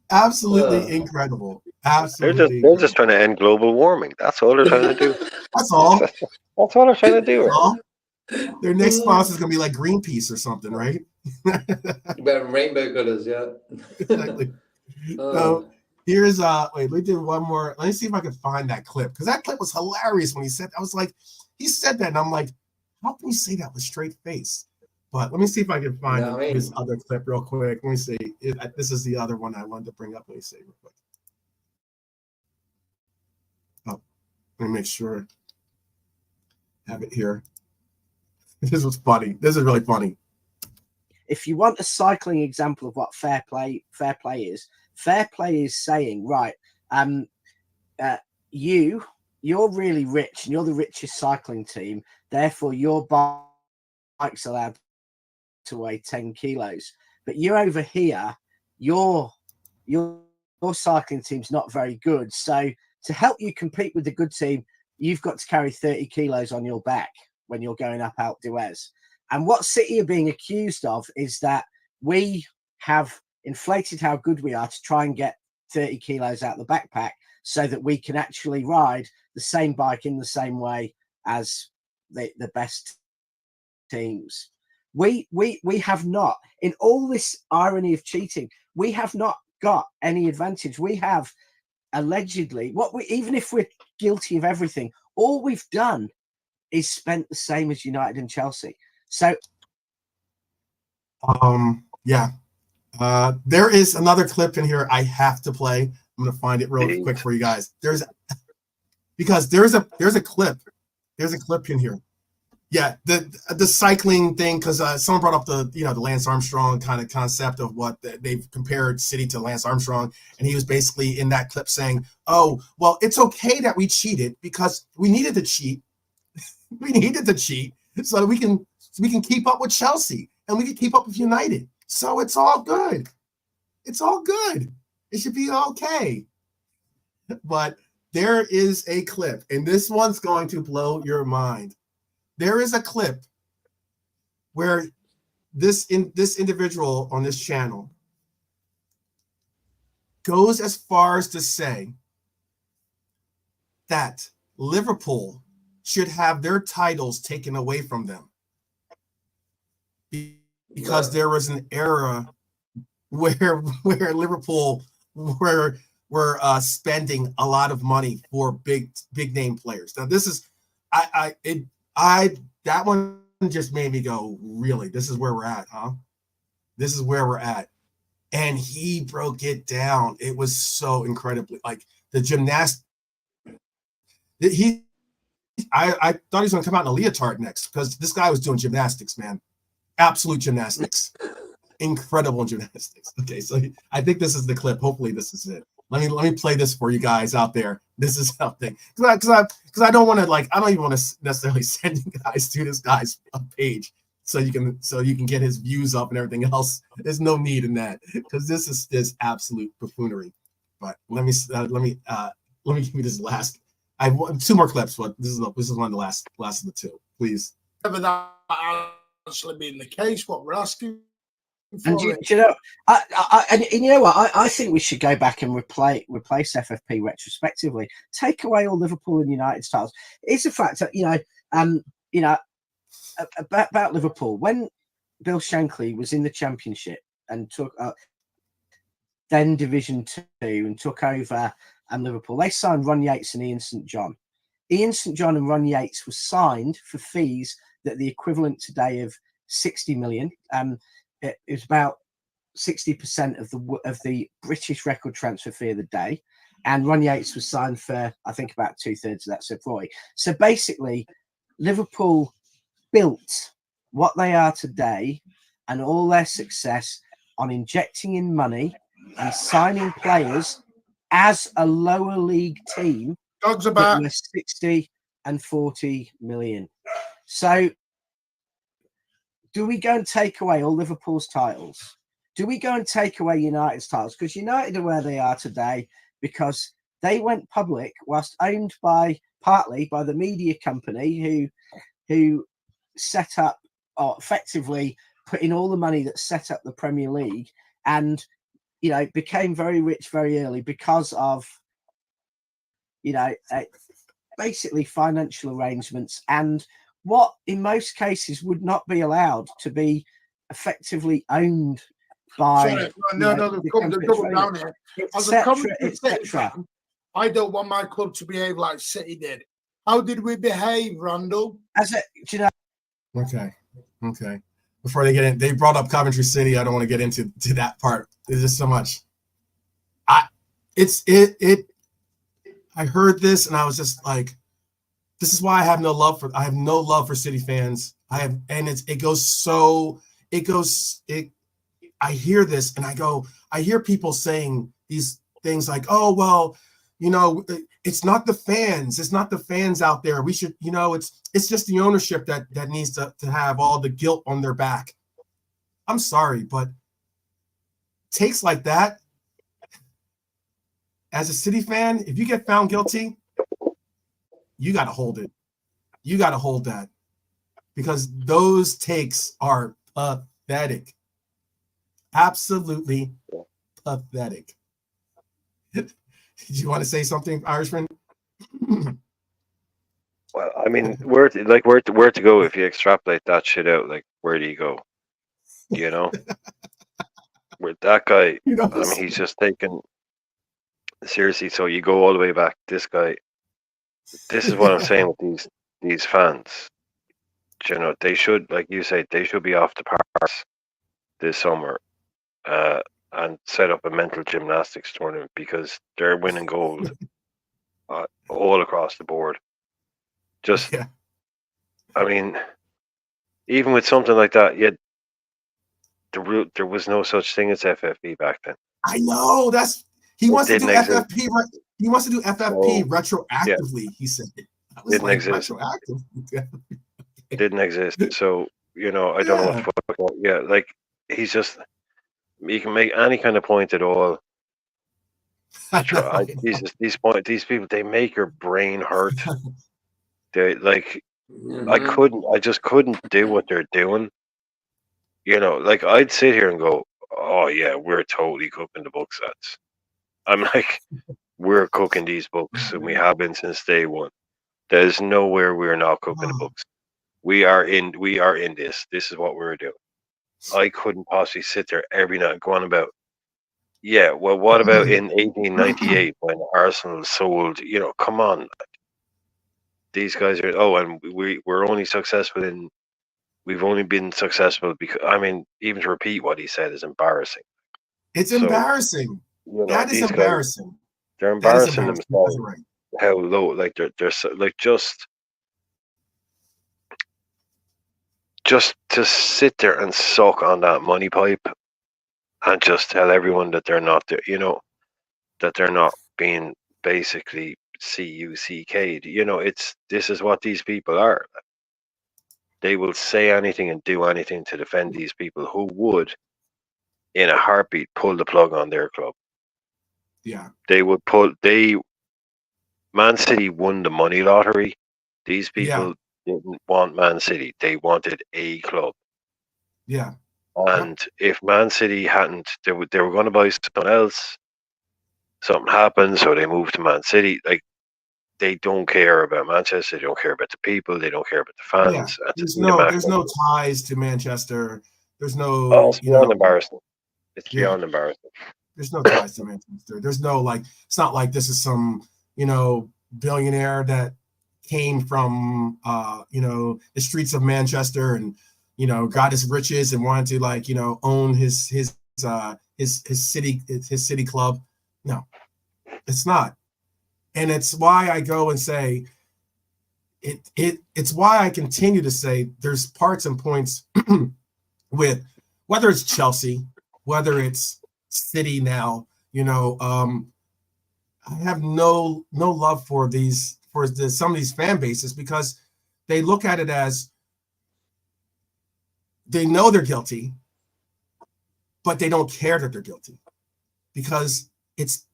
Absolutely incredible. Absolutely. They're just trying to end global warming. That's all they're trying to do. That's all. That's all they're trying to do. All. Their next sponsor is going to be like Greenpeace or something, right? About rainbow colors, yeah. Exactly. So here's wait, we did one more. Let me see if I can find that clip, because that clip was hilarious when he said. I was like, he said that, and I'm like, how can you say that with straight face? But let me see if I can find his other clip real quick. Let me see. This is the other one I wanted to bring up. Let me see real quick. Oh, let me make sure I have it here. This was funny. This is really funny. If you want a cycling example of what fair play is saying, right, you're really rich and you're the richest cycling team, therefore your bike's allowed to weigh 10 kilos. But you're over here, your cycling team's not very good. So to help you compete with the good team, you've got to carry 30 kilos on your back when you're going up Alpe d'Huez. And what City are being accused of is that we have inflated how good we are to try and get 30 kilos out of the backpack so that we can actually ride the same bike in the same way as the best teams. We have not, in all this irony of cheating, we have not got any advantage. We have allegedly, even if we're guilty of everything, all we've done is spent the same as United and Chelsea. So, yeah, there is another clip in here I have to play. I'm gonna find it real quick for you guys. There's a clip in here. Yeah, the cycling thing, because someone brought up the Lance Armstrong kind of concept of what they've compared City to Lance Armstrong, and he was basically in that clip saying, "Oh, well, it's okay that we cheated because we needed to cheat. We needed to cheat so that we can keep up with Chelsea and we can keep up with United. So it's all good. It's all good. It should be okay." But there is a clip, and this one's going to blow your mind. There is a clip where this individual on this channel goes as far as to say that Liverpool should have their titles taken away from them because there was an era where Liverpool were spending a lot of money for big name players. Now this is that one just made me go, really? This is where we're at, huh? This is where we're at. And he broke it down. It was so incredibly, like, the gymnast. I thought he was going to come out in a leotard next, because this guy was doing gymnastics, man. Absolute gymnastics. Incredible gymnastics. Okay, so I think this is the clip. Hopefully this is it. Let me play this for you guys out there. This is something, because I don't want to, like, I don't even want to necessarily send you guys to this guy's page so you can get his views up and everything else. There's no need in that, because this is absolute buffoonery. But let me give you this last I have 2 more clips, but this is one of the last of the 2. Please. Whether that actually being the case, what we're asking for. And you know, and you know what? I think we should go back and replace FFP retrospectively. Take away all Liverpool and United titles. It's a fact that about Liverpool, when Bill Shankly was in the Championship and took then Division 2 and took over Liverpool, they signed Ron Yates and Ian St John. Ian St John and Ron Yates were signed for fees that the equivalent today of 60 million. It was about 60% of the British record transfer fee of the day, and Ron Yates was signed for, I think, about 2/3 of that. So basically, Liverpool built what they are today and all their success on injecting in money and signing players as a lower league team Dogs that about were 60 and 40 million. So do we go and take away all Liverpool's titles? Do we go and take away United's titles? Because United are where they are today because they went public whilst owned partly by the media company who set up, or effectively put in all the money that set up the Premier League, and became very rich very early because of basically financial arrangements and what in most cases would not be allowed to be effectively owned by the double down here. As a commentary fan, I don't want my club to behave like City did. How did we behave, Randall? Okay. Before they get in, they brought up Coventry City. I don't want to get into that part. There's just so much. I heard this and I was just like, this is why I have no love for City fans. I hear this and I hear people saying these things like, oh, well, it's not the fans. It's not the fans out there. We should, it's just the ownership that needs to have all the guilt on their back. I'm sorry, but takes like that, as a City fan, if you get found guilty, you got to hold it. You got to hold that, because those takes are pathetic. Absolutely pathetic. Did you want to say something, Irishman? Well, I mean, where to go if you extrapolate that shit out? Like, where do you go? Where that guy? I mean, he's just taken seriously. So you go all the way back. This guy. This is what I'm saying with these fans. They should, like you say, they should be off the parks this summer, and set up a mental gymnastics tournament, because they're winning gold all across the board. I mean, even with something like that, yet there was no such thing as FFP back then. I know, he wants to do FFP. He wants to do FFP retroactively. He said didn't exist. Didn't exist. So I don't know what. Yeah, like he's just. You can make any kind of point at all. These people, they make your brain hurt. They like, I just couldn't do what they're doing. Like I'd sit here and go, oh yeah, we're totally cooking the books. I'm like, we're cooking these books, and we have been since day one. There's nowhere we're not cooking the books. We are in this. This is what we're doing. I couldn't possibly sit there every night going about, yeah, well, what about in 1898 when Arsenal sold, come on. These guys are, and we're only successful we've only been successful because, I mean, even to repeat what he said is embarrassing. It's embarrassing. That is embarrassing. Guys, they're embarrassing themselves. Right. How low, like they're so, like just to sit there and suck on that money pipe and just tell everyone that they're not there, that they're not being basically CUCK'd. This is what these people are. They will say anything and do anything to defend these people who would, in a heartbeat, pull the plug on their club. Yeah. They Man City won the money lottery. These people didn't want Man City. They wanted a club. Yeah. And if Man City hadn't, they were going to buy someone else. Something happened, so they moved to Man City. Like, they don't care about Manchester. They don't care about the people. They don't care about the fans. Yeah. There's no ties to Manchester. There's no. Oh, it's beyond embarrassing. It's beyond embarrassing. There's no ties to Manchester. There's no, like, it's not like this is some, billionaire that came from, the streets of Manchester and, got his riches and wanted to, like, own his city club. No, it's not. And it's why I go and say it's why I continue to say there's parts and points with whether it's Chelsea, whether it's City now, I have no love for some of these fan bases because they look at it as they know they're guilty, but they don't care that they're guilty because it's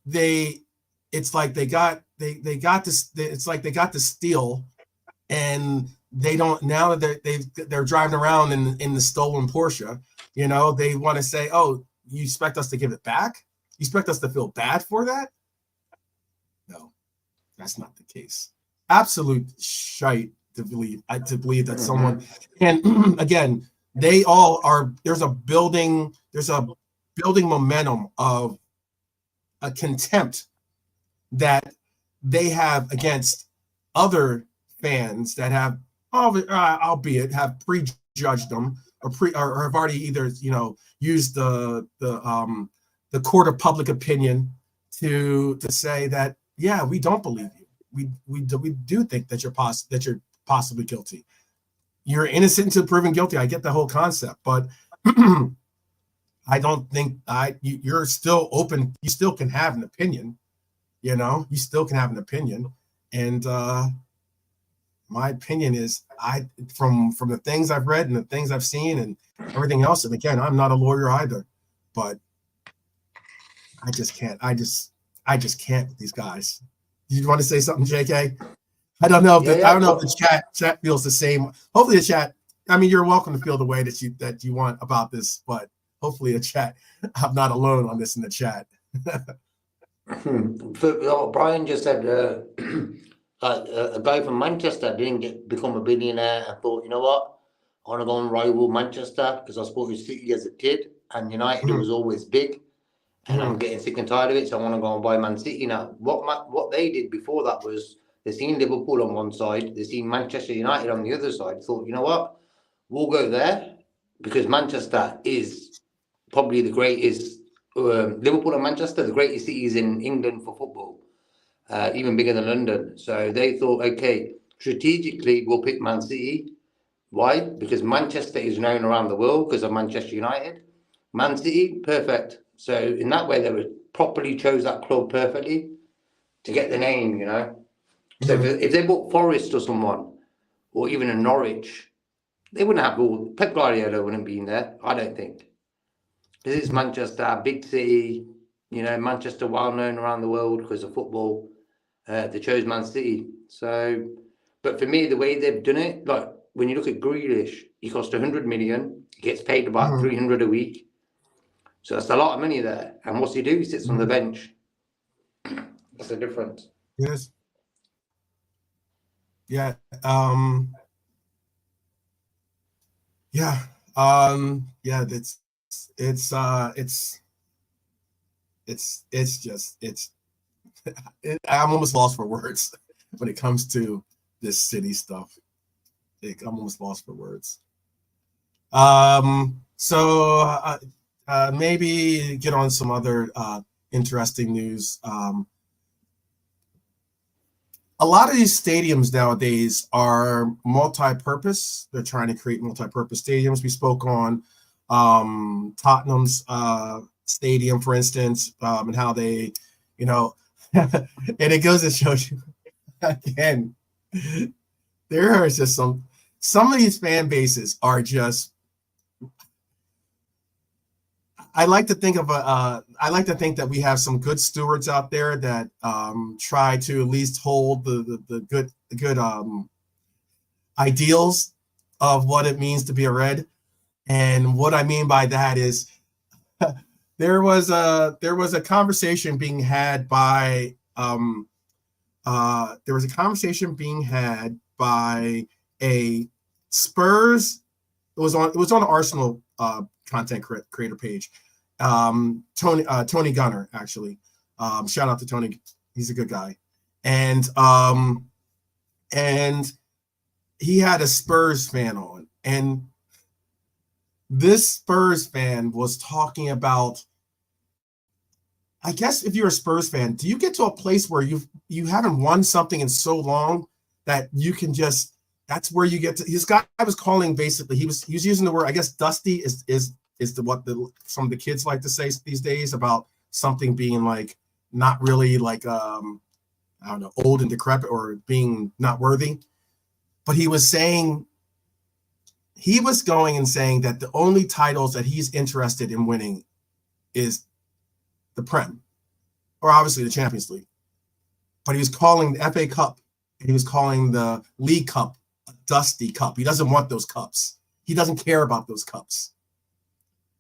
like they got to steal, and they don't, now that they're driving around in the stolen Porsche, they want to say, oh, you expect us to give it back? You expect us to feel bad for that? No, that's not the case. Absolute shite to believe that someone, and again, they all are. There's a building momentum of a contempt that they have against other fans that have, albeit have prejudged them or have already either used the court of public opinion to say that, yeah, we don't believe you. We do think that you're possibly guilty. You're innocent until proven guilty. I get the whole concept, but I don't think you're still open. You still can have an opinion. You still can have an opinion, and my opinion is, from the things I've read and the things I've seen and everything else. And again, I'm not a lawyer either, but I just can't. I just can't with these guys. You want to say something, JK? I don't know if I don't know if the chat feels the same. Hopefully the chat. I mean, you're welcome to feel the way that you want about this, but hopefully the chat. I'm not alone on this in the chat. What Brian just said, a guy from Manchester didn't become a billionaire and thought, you know what, I want to go and rival Manchester because I supported City as a kid and United was always big, and I'm getting sick and tired of it, so I want to go and buy Man City now. What they did before that was they seen Liverpool on one side, they seen Manchester United on the other side, thought, you know what, we'll go there because Manchester is probably the greatest. Liverpool and Manchester, the greatest cities in England for football, even bigger than London. So they thought, okay, strategically, we'll pick Man City. Why? Because Manchester is known around the world because of Manchester United. Man City, perfect. So in that way, they properly chose that club perfectly to get the name, So if they bought Forest or someone, or even a Norwich, they wouldn't have all. Pep Guardiola wouldn't be in there, I don't think. This is Manchester, a big city, Manchester well known around the world because of football. They chose Man City. So, but for me, the way they've done it, like when you look at Grealish, he cost 100 million. He gets paid about 300 a week. So that's a lot of money there. And what's he do? He sits on the bench. That's the difference. Yes. Yeah. Yeah. Yeah. I'm almost lost for words when it comes to this City stuff. I'm almost lost for words. So maybe get on some other interesting news. A lot of these stadiums nowadays are multi-purpose. They're trying to create multi-purpose stadiums. We spoke on Tottenham's stadium, for instance, and how they, and it goes to show you again, there are just some of these fan bases are just, I like to think of I like to think that we have some good stewards out there that try to at least hold the good ideals of what it means to be a Red. And what I mean by that is there was a conversation being had by a Spurs. It was on Arsenal content creator page. Tony Gunner, actually. Shout out to Tony. He's a good guy. And he had a Spurs fan on, and this Spurs fan was talking about, I guess if you're a Spurs fan, do you get to a place where you haven't won something in so long that you can just, that's where you get to, this guy was calling, basically, he was using the word, I guess dusty is what some of the kids like to say these days about something being like not really like I don't know, old and decrepit or being not worthy. But he was going and saying that the only titles that he's interested in winning is the Prem, or obviously the Champions League. But he was calling the FA Cup and he was calling the League Cup a dusty cup. He doesn't want those cups. He doesn't care about those cups.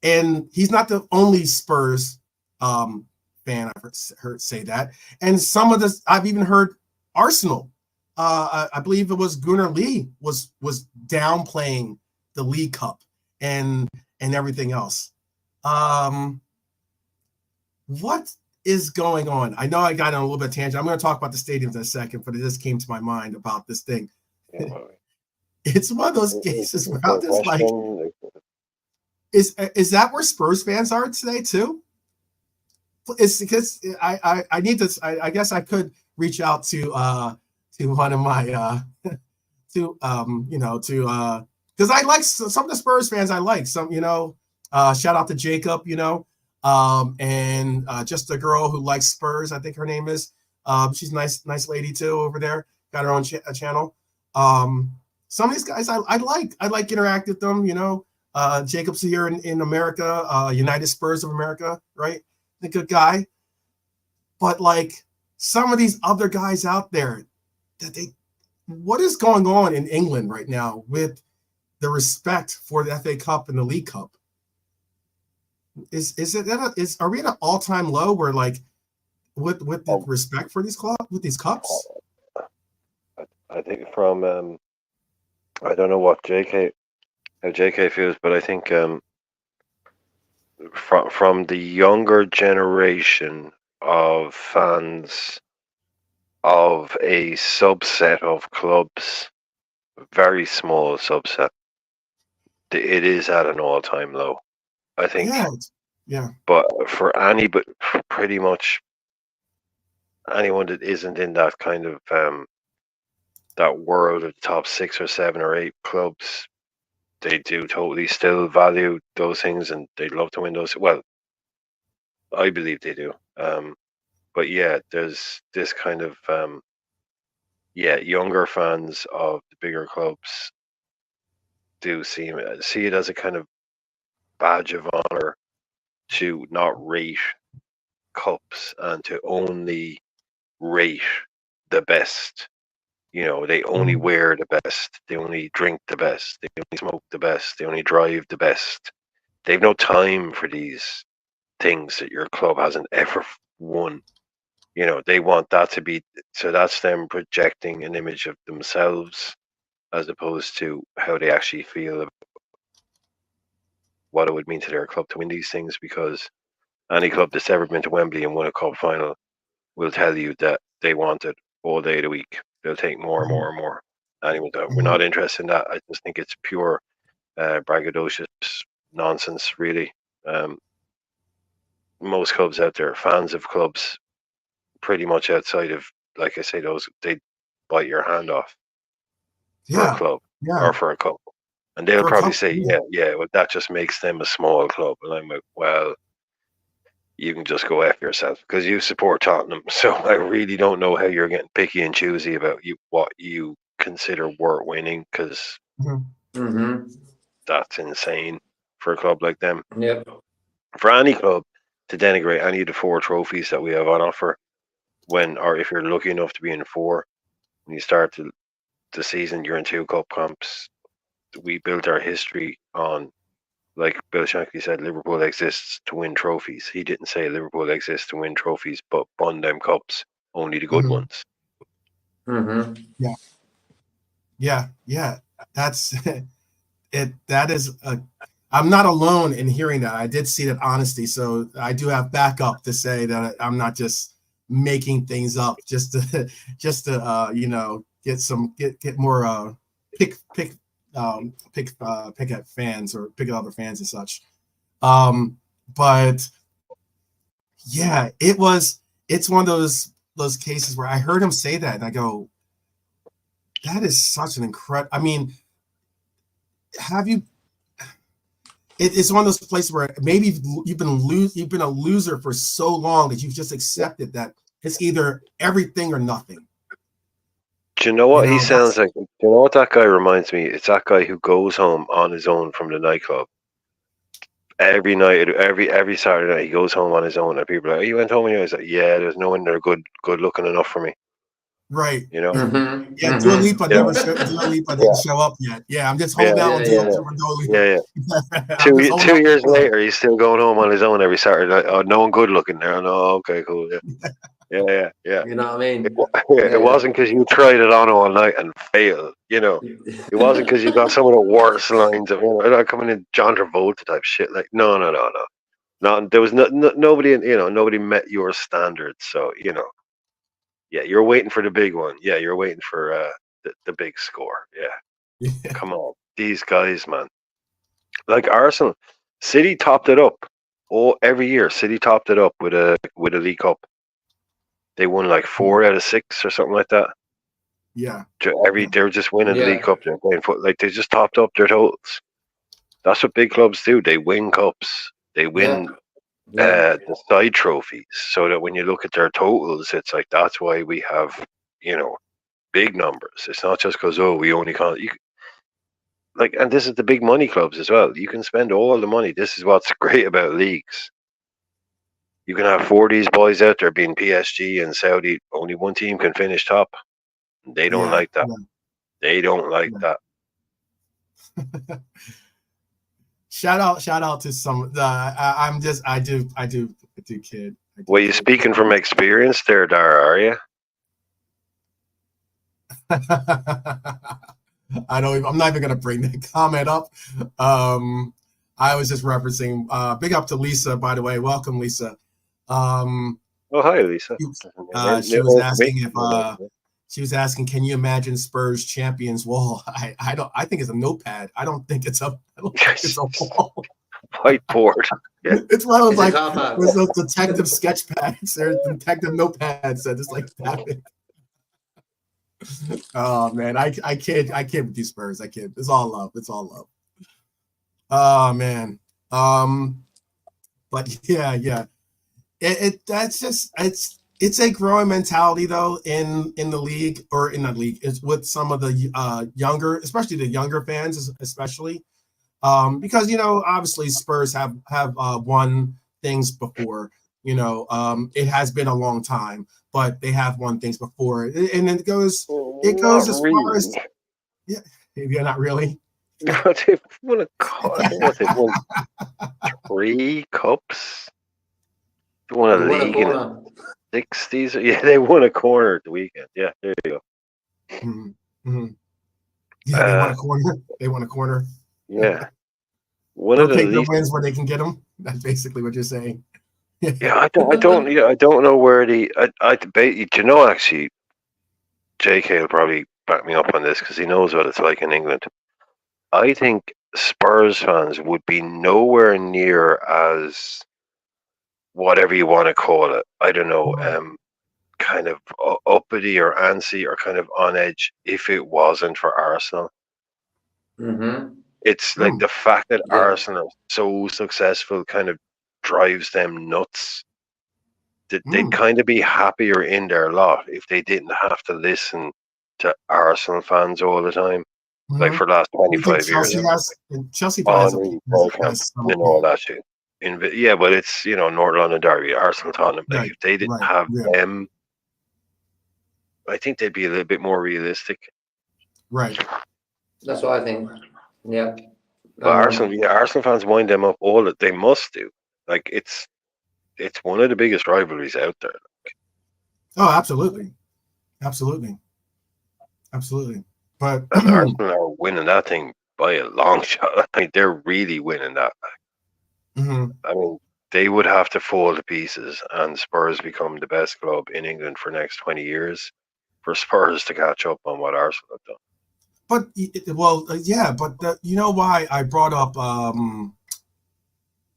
And he's not the only Spurs fan I've heard say that. And some of this, I've even heard Arsenal. I believe it was Gunnar Lee was downplaying the League Cup and everything else. What is going on? I know I got on a little bit of tangent. I'm going to talk about the stadiums in a second, but it just came to my mind about this thing. It's one of those cases where I'm just like, is that where Spurs fans are today too? It's because I need to. I guess I could reach out to one of my because I like some of the Spurs fans. I like some, shout out to Jacob, and just a girl who likes Spurs. I think her name is. She's a nice lady too over there. Got her own channel. Some of these guys I like interact with them. Jacob's here in America, United Spurs of America, right? The good guy. But like some of these other guys out there, what is going on in England right now with the respect for the FA Cup and the League Cup? Are we at an all-time low where like with the respect for these cups? I think from I don't know how JK feels, but I think from the younger generation of fans of a subset of clubs, very small subset, it is at an all-time low, I think. Yeah. But pretty much anyone that isn't in that kind of that world of the top 6 or 7 or 8 clubs, they do totally still value those things and they'd love to win those. Well, I believe they do. But yeah, there's this kind of younger fans of the bigger clubs do see it as a kind of badge of honor to not rate cups and to only rate the best. They only wear the best, they only drink the best, they only smoke the best, they only drive the best. They have no time for these things that your club hasn't ever won. They want that to be, so that's them projecting an image of themselves as opposed to how they actually feel about what it would mean to their club to win these things, because any club that's ever been to Wembley and won a cup final will tell you that they want it all day of the week. They'll take more and more and more. Anyway, we're not interested in that. I just think it's pure braggadocious nonsense, really. Most clubs out there, fans of clubs, pretty much outside of, like I say, those, they bite your hand off for a club or for a cup. And they'll probably say, well, that just makes them a small club. And I'm like, well, you can just go F yourself because you support Tottenham. So I really don't know how you're getting picky and choosy about what you consider worth winning, because that's insane for a club like them. Yep. for any club to denigrate any of the 4 trophies that we have on offer, or if you're lucky enough to be in 4, when you start the season, you're in 2 cup comps. We built our history on, like Bill Shankly said, Liverpool exists to win trophies. He didn't say Liverpool exists to win trophies, but won them cups, only the good ones. Yeah. That's it. That is I'm not alone in hearing that. I did see that honesty, so I do have backup to say that I'm not just making things up just to get more pick at fans or pick at other fans and such. But yeah, it's one of those cases where I heard him say that and I go, that is such an incredible. I mean, it's one of those places where maybe you've been a loser for so long that you've just accepted that it's either everything or nothing. Do you know what he sounds like? Do you know what that guy reminds me? It's that guy who goes home on his own from the nightclub. Every night, every Saturday night, he goes home on his own, and people are like, "Oh, you went home?" And he's like, "Yeah, there's no one there good looking enough for me." Right. You know. Yeah, Dua Lipa didn't show up yet. Yeah, I'm just holding out on Dua Lipa. Yeah. 2 years later, he's still going home on his own every Saturday night. Oh, no one good looking there. No, okay, cool. Yeah. You know what I mean? It wasn't because you tried it on all night and failed. You know, it wasn't because you got some of the worst lines of coming in John Travolta type shit. Like, no. There was nobody. Nobody met your standards. So yeah, you're waiting for the big one. Yeah, you're waiting for the big score. Yeah. Come on, these guys, man. Like Arsenal, City topped it up. Every year, City topped it up with a League Cup. They won like 4 out of 6 or something like that. Yeah. They're just winning the League Cup. They're playing like they just topped up their totals. That's what big clubs do. They win cups. They win the side trophies. So that when you look at their totals, it's like that's why we have big numbers. It's not just because we only can't. And this is the big money clubs as well. You can spend all the money. This is what's great about leagues. You can have 4 of these boys out there being PSG and Saudi. Only one team can finish top. They don't like that. They don't like that. Shout out to some. I do kid. Well, you speaking from experience there, Dara, are you? I'm not even gonna bring that comment up. I was just referencing. Big up to Lisa, by the way. Welcome, Lisa. Hi, Lisa. She was asking, can you imagine Spurs champions wall? I think it's a notepad. I don't think it's a wall. Whiteboard. Yeah. It's one of those with those detective sketch pads or detective notepads that just like tapping. Oh man, I can't with these Spurs. I can't. It's all love. Oh man. But yeah. It's a growing mentality though in the league or in that league. It's with some of the younger, especially the younger fans, especially because obviously Spurs have won things before. It has been a long time, but they have won things before, and it goes as far as yeah, not really. No, they won they won 3 cups. They won a league in the 60s. Yeah, they won a corner at the weekend. Yeah, there you go. Mm-hmm. Yeah, they won a corner. They won a corner. Yeah, They'll take the wins where they can get them. That's basically what you're saying. Yeah, I don't know where I debate. Actually, JK will probably back me up on this because he knows what it's like in England. I think Spurs fans would be nowhere near as whatever you want to call it. I don't know, kind of uppity or antsy or kind of on edge if it wasn't for Arsenal. Mm-hmm. It's like the fact that Arsenal are so successful kind of drives them nuts. They'd kind of be happier in their lot if they didn't have to listen to Arsenal fans all the time. Like for the last 25 years. Chelsea has all that shit. Yeah, but it's North London derby, Arsenal, Tottenham. Like Right, if they didn't right, have yeah, them, I think they'd be a little bit more realistic. right. That's what I think. Yeah. But Arsenal fans wind them up all that they must do. Like it's one of the biggest rivalries out there. Oh, absolutely, absolutely, absolutely. But And Arsenal are winning that thing by a long shot. I mean, they're really winning that. mhm. I mean, they would have to fall to pieces, and Spurs become the best club in England for the next 20 years for Spurs to catch up on what Arsenal have done. But yeah, but you know why I brought up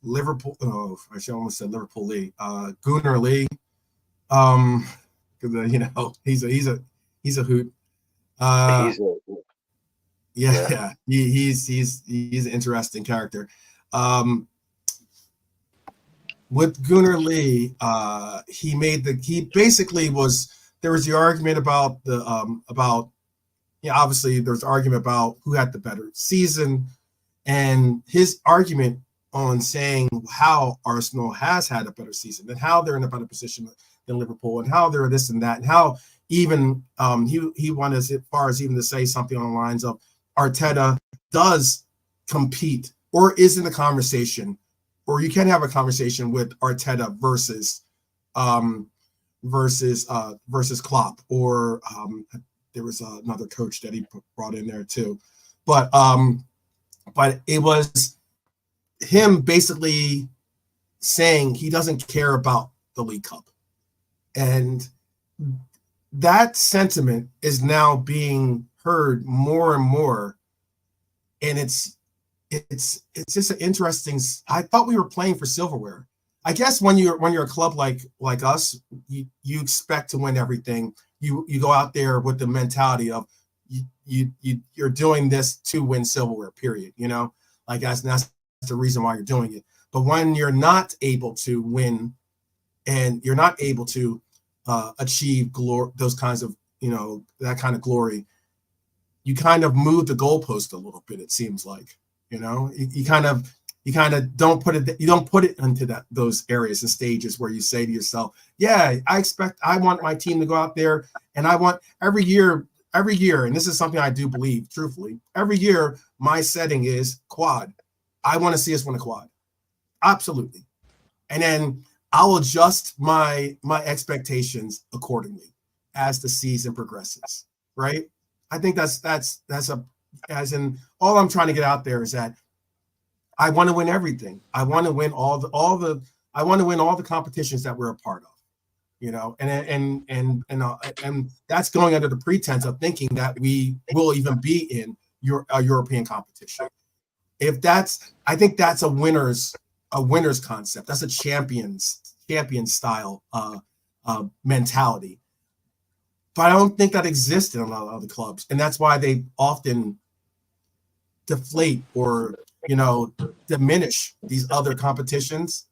Liverpool? Oh, I should almost said Liverpool Lee. Gunnar Lee. Because he's a hoot. He's Yeah. He's an interesting character. With Gunnar Lee, he basically was, there was the argument about obviously there's argument about who had the better season, and his argument on saying how Arsenal has had a better season and how they're in a better position than Liverpool and how they're this and that, and how even he went as far as even to say something on the lines of Arteta does compete or is in the conversation, or you can have a conversation with Arteta versus Klopp, or there was another coach that he brought in there too, but it was him basically saying he doesn't care about the League Cup, and that sentiment is now being heard more and more, and it's just an interesting. I thought we were playing for silverware. I guess when you're a club like us, you expect to win everything. You go out there with the mentality of you're doing this to win silverware. Period. Like that's the reason why you're doing it. But when you're not able to win, and you're not able to achieve those kinds of that kind of glory, you kind of move the goalpost a little bit. It seems like you kind of don't put it into those areas and stages where you say to yourself, yeah, I want my team to go out there, and I want every year, and this is something I do believe truthfully, every year my setting is quad. I want to see us win a quad, absolutely, and then I'll adjust my expectations accordingly as the season progresses. Right? I think that's as in all I'm trying to get out there is that I want to win everything. I want to win all the competitions that we're a part of, and that's going under the pretense of thinking that we will even be in a European competition. I think that's a winner's concept. That's a champion style mentality. But I don't think that exists in a lot of other clubs, and that's why they often deflate or diminish these other competitions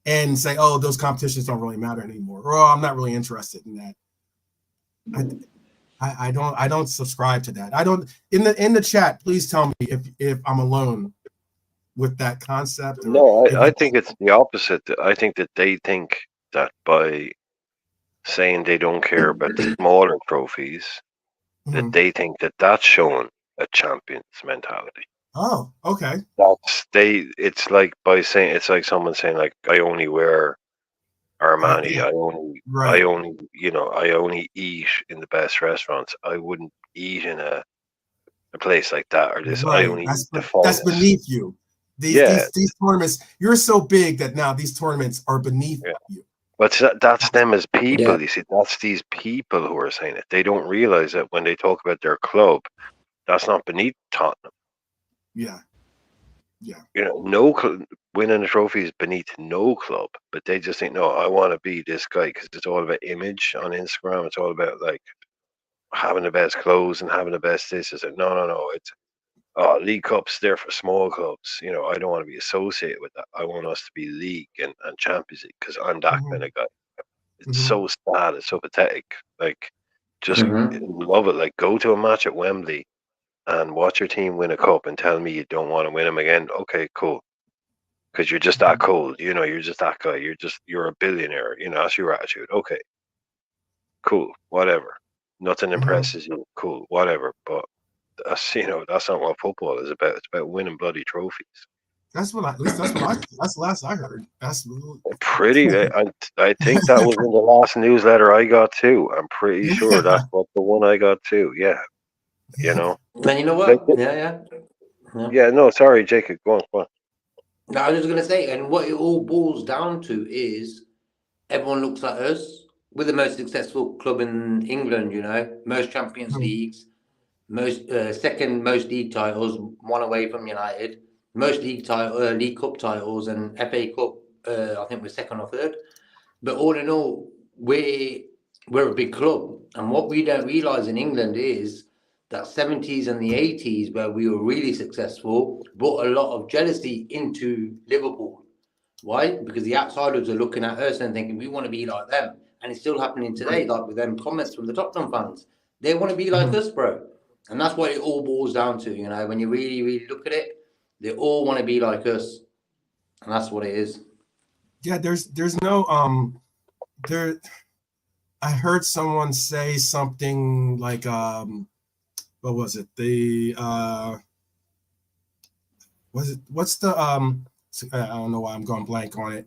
and say, oh, those competitions don't really matter anymore, or oh, I'm not really interested in that. I don't subscribe to that. I don't. In the chat, please tell me if I'm alone with that concept. No, I think it's the opposite. I think that they think that by saying they don't care about the smaller trophies, that they think that that's showing a champion's mentality. Oh, okay. It's like it's like someone saying like, I only wear Armani. Yeah. I only eat in the best restaurants. I wouldn't eat in a place like that, or this. Right. I only eat the that's finest. beneath you. These tournaments, you're so big that now these tournaments are beneath you. But that's them as people. Yeah. You see, that's these people who are saying it. They don't realize that when they talk about their club, that's not beneath Tottenham. Yeah. Winning a trophy is beneath no club, but they just think, no, I want to be this guy because it's all about image on Instagram. It's all about like having the best clothes and having the best this. Is it? No. It's League Cups there for small clubs. I don't want to be associated with that. I want us to be League and Champions League because I'm that kind of guy. It's so sad. It's so pathetic. Like, just love it. Like, go to a match at Wembley and watch your team win a cup and tell me you don't want to win them again. Okay, cool. because you're just that cool. You know, you're just that guy. You're a billionaire. You know, that's your attitude. Okay, cool, whatever. Nothing impresses you. Cool, whatever. But that's that's not what football is about. It's about winning bloody trophies. That's what at least that's the last I heard. That's Pretty. I think that was in the last newsletter I got too. I'm pretty sure that's what the one I got too. Yeah, you know. And you know what? Like, yeah. No, sorry, Jacob. Go on. No, I was just gonna say, and what it all boils down to is everyone looks at us. We're the most successful club in England. You know, most Champions Leagues, most second most league titles, one away from United. Most league cup titles, and FA Cup. I think we're second or third. But all in all, we're a big club, and what we don't realise in England is that 70s and the 80s, where we were really successful, brought a lot of jealousy into Liverpool. Why? Because the outsiders are looking at us and thinking we want to be like them, and it's still happening today. Like with them comments from the Tottenham fans, they want to be like us, bro. And that's what it all boils down to, you know. When you really, really look at it, they all want to be like us, and that's what it is. Yeah, there's no there. I heard someone say something like what was it? What's the I don't know why I'm going blank on it.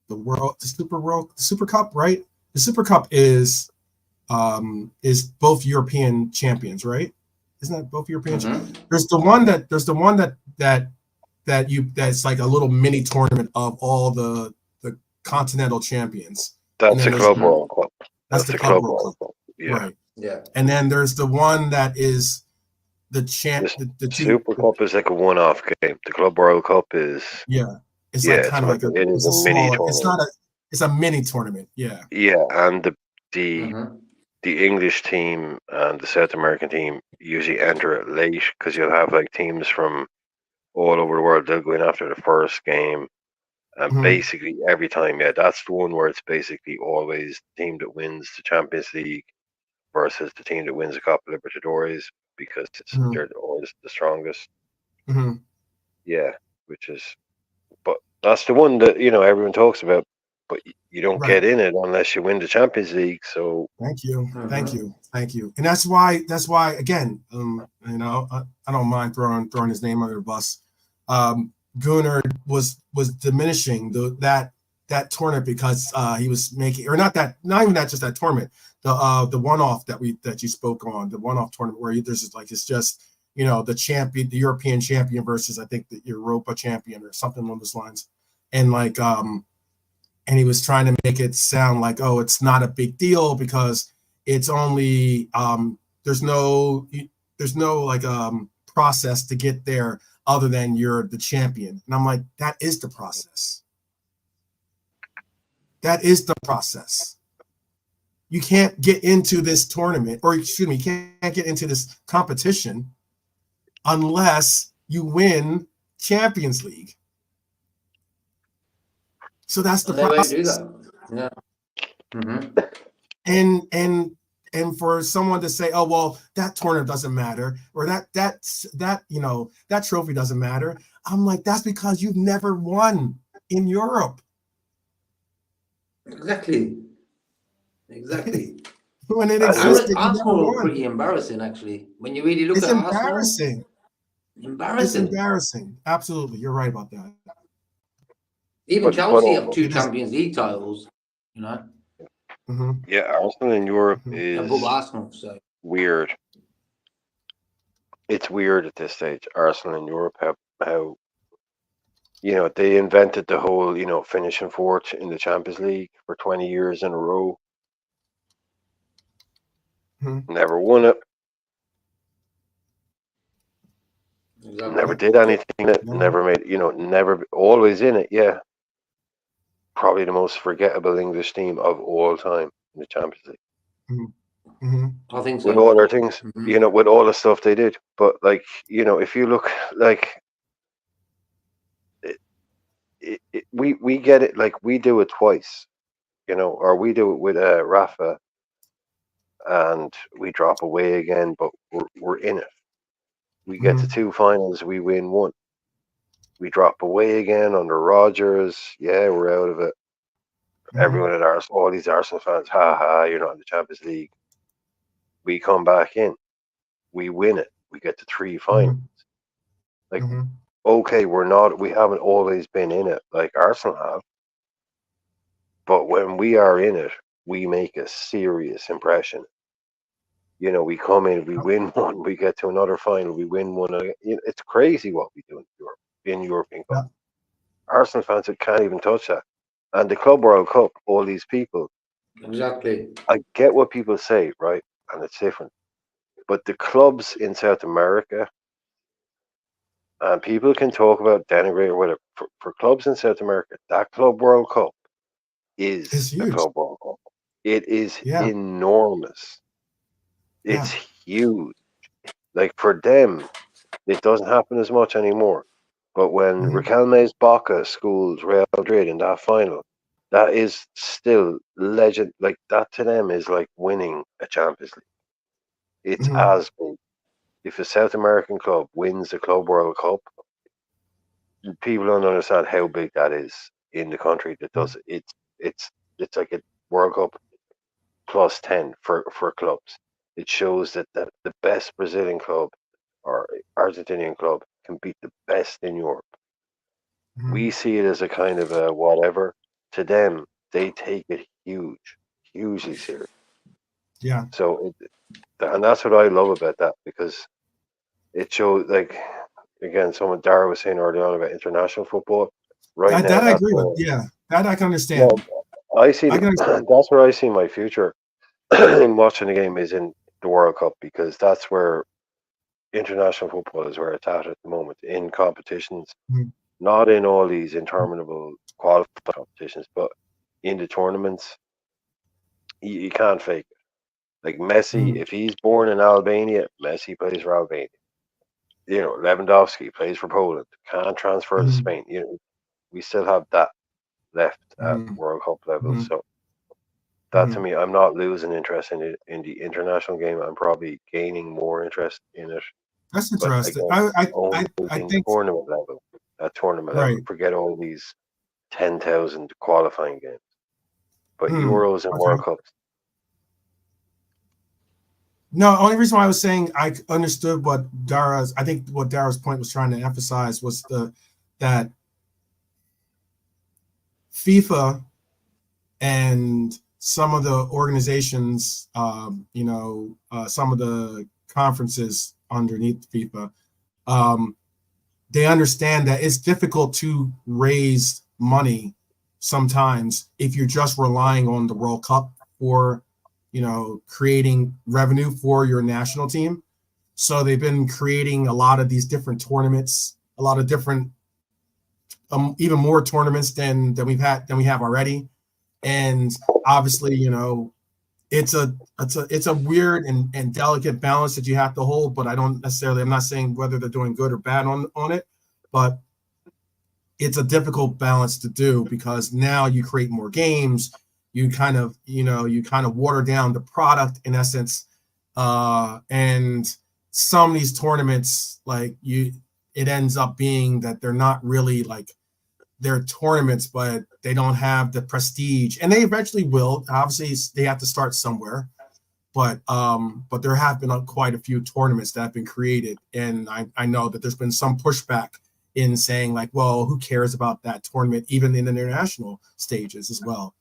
The Super Cup, right? The Super Cup is both European champions, right? Isn't that both European? There's the one that's like a little mini tournament of all the continental champions. That's the Club World Cup. That's the Club World Cup. Yeah. Right. Yeah. And then there's the one that is the Super Cup is like a one-off game. The Club World Cup is it's like kind of like it is a mini tournament. It's a mini tournament. Yeah. Yeah, and the English team and the South American team usually enter it late because you'll have like teams from all over the world. They'll go in after the first game, and basically every time, that's the one where it's basically always the team that wins the Champions League versus the team that wins the Copa Libertadores, because they're always the strongest. Yeah, but that's the one that everyone talks about, but you don't get in it unless you win the Champions League. So thank you, and that's why again, I don't mind throwing his name under the bus. Gunnar was diminishing that tournament because he was making, or not even just that tournament, the one-off that you spoke on, the one-off tournament where there's like, it's just the champion, the European champion versus I think the Europa champion or something along those lines, and like and he was trying to make it sound like, oh, it's not a big deal because it's only there's no like process to get there other than you're the champion. And I'm like, that is the process. That is the process. You can't get into this tournament, or excuse me, you can't get into this competition unless you win Champions League. So that's the process. Yeah. And for someone to say, oh well, that tournament doesn't matter, or that trophy doesn't matter, I'm like, that's because you've never won in Europe. Exactly. When it existed, Arsenal were pretty embarrassing, actually. When you really look at Arsenal, it's embarrassing. Absolutely, you're right about that. Even Chelsea have 2 Champions League titles, Yeah, Arsenal in Europe is above Arsenal, so weird. It's weird at this stage. Arsenal in Europe, how they invented the whole finishing fourth in the Champions League for 20 years in a row. Never won it. Exactly. Never did anything. Never made. Never. Always in it. Yeah. Probably the most forgettable English team of all time in the Champions League. I think so. With all their things, with all the stuff they did. But like, if you look like, we get it. Like we do it twice, or we do it with Rafa, and we drop away again. But we're in it. We get to 2 finals. We win 1. We drop away again under Rodgers. Yeah, we're out of it. Everyone at Arsenal, all these Arsenal fans, ha ha, you're not in the Champions League. We come back in. We win it. We get to 3 finals. Like, okay, we haven't always been in it like Arsenal have. But when we are in it, we make a serious impression. You know, we come in, we win one, we get to another final, we win one. It's crazy what we do in Europe, in European Cup. Arsenal fans can't even touch that. And the Club World Cup, all these people. Exactly. I get what people say, right? And it's different. But the clubs in South America, and people can talk about denigrate or whatever. For clubs in South America, that Club World Cup is the Club World Cup. It is enormous. It's huge. Like, for them, it doesn't happen as much anymore. But when Riquelme's Boca schools Real Madrid in that final, that is still legend. Like, that to them is like winning a Champions League. It's as big. If a South American club wins the Club World Cup, people don't understand how big that is in the country that does it. It's like a World Cup plus 10 for clubs. It shows that the best Brazilian club or Argentinian club can beat the best in Europe. We see it as a kind of a whatever. To them, they take it hugely serious. Yeah. So, and that's what I love about that, because it shows, like, again, someone Dara was saying earlier on about international football. Right now, that I agree with. Yeah, that I can understand. No, I see. That's where I see my future in watching the game, is in the World Cup, because that's where international football is where it's at the moment, in competitions, not in all these interminable qualifying competitions, but in the tournaments. You can't fake it. Like Messi, if he's born in Albania, Messi plays for Albania. You know, Lewandowski plays for Poland. Can't transfer to Spain. You know, we still have that left at World Cup level. So that, to me, I'm not losing interest in it, in the international game. I'm probably gaining more interest in it. That's interesting. But again, I think tournament level. At tournament right. level, forget all these 10,000 qualifying games. But Euros and World Cups. No, only reason why I was saying I understood what Dara's point was trying to emphasize was that FIFA and some of the organizations, some of the conferences underneath FIFA, they understand that it's difficult to raise money sometimes if you're just relying on the World Cup for, creating revenue for your national team. So they've been creating a lot of these different tournaments, a lot of different, even more tournaments than we have already. And obviously, it's a weird and delicate balance that you have to hold, but I'm not saying whether they're doing good or bad on it, but it's a difficult balance to do, because now you create more games, you kind of water down the product in essence. And some of these tournaments, it ends up being that they're not really they're tournaments, but they don't have the prestige, and they eventually will. Obviously, they have to start somewhere, but there have been quite a few tournaments that have been created, and I know that there's been some pushback in saying well, who cares about that tournament, even in international stages as well.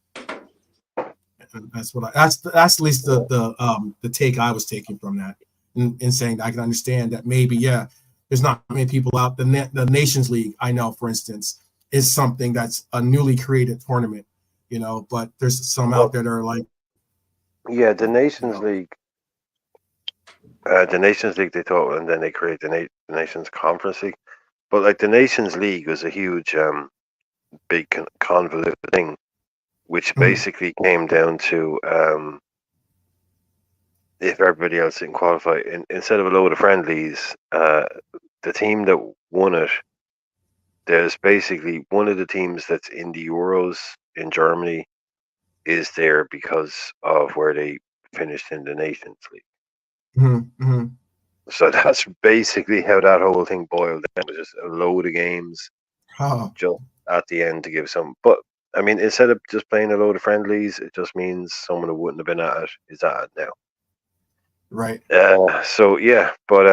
And that's at least the take I was taking from that, in saying that I can understand that maybe there's not many people out. The Nations League, I know, for instance, is something that's a newly created tournament, but there's some out there that are the Nations League. The Nations League, they thought, and then they created the Nations Conference League. But the Nations League was a huge, big convoluted thing, which basically came down to if everybody else didn't qualify, instead of a load of friendlies, the team that won it, there's basically one of the teams that's in the Euros in Germany is there because of where they finished in the Nations League. So that's basically how that whole thing boiled down. It was just a load of games. Oh, just at the end to give some. But I mean, instead of just playing a load of friendlies, it just means someone who wouldn't have been at it is at it now. right. So yeah, but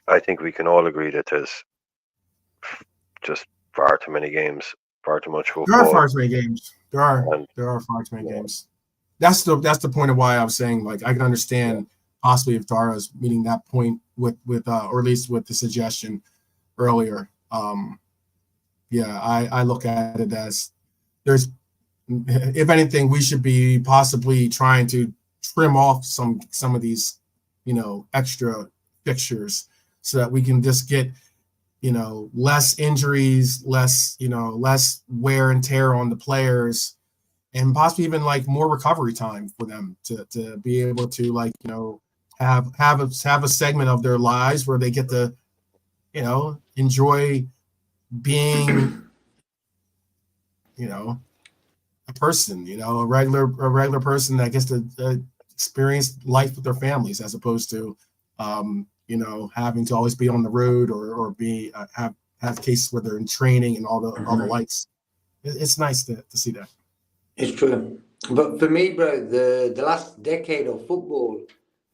I think we can all agree that there's just far too many games, far too much There are football. far too many games. There are And far too many yeah. games. That's the point of why I was saying, like, I can understand possibly if Dara's meeting that point with or at least with the suggestion earlier. Yeah, I look at it as there's, if anything, we should be possibly trying to trim off some of these, extra fixtures so that we can just get, less injuries, less wear and tear on the players, and possibly even like more recovery time for them to be able to, like, have a segment of their lives where they get to, enjoy being, a person, a regular person that gets to experience life with their families, as opposed to, having to always be on the road or be have cases where they're in training and all the lights. It's nice to see that. It's true. But for me, bro, the last decade of football,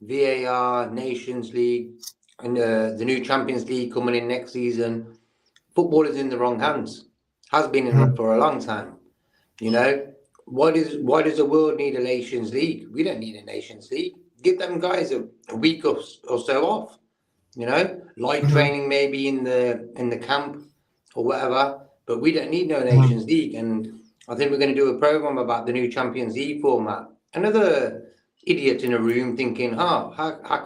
VAR, Nations League, and the new Champions League coming in next season, football is in the wrong hands. Has been in for a long time. Why does the world need a Nations League? We don't need a Nations League. Give them guys a week or so off. Light training maybe in the camp or whatever. But we don't need no Nations League. And I think we're going to do a program about the new Champions League format. Another idiot in a room thinking, how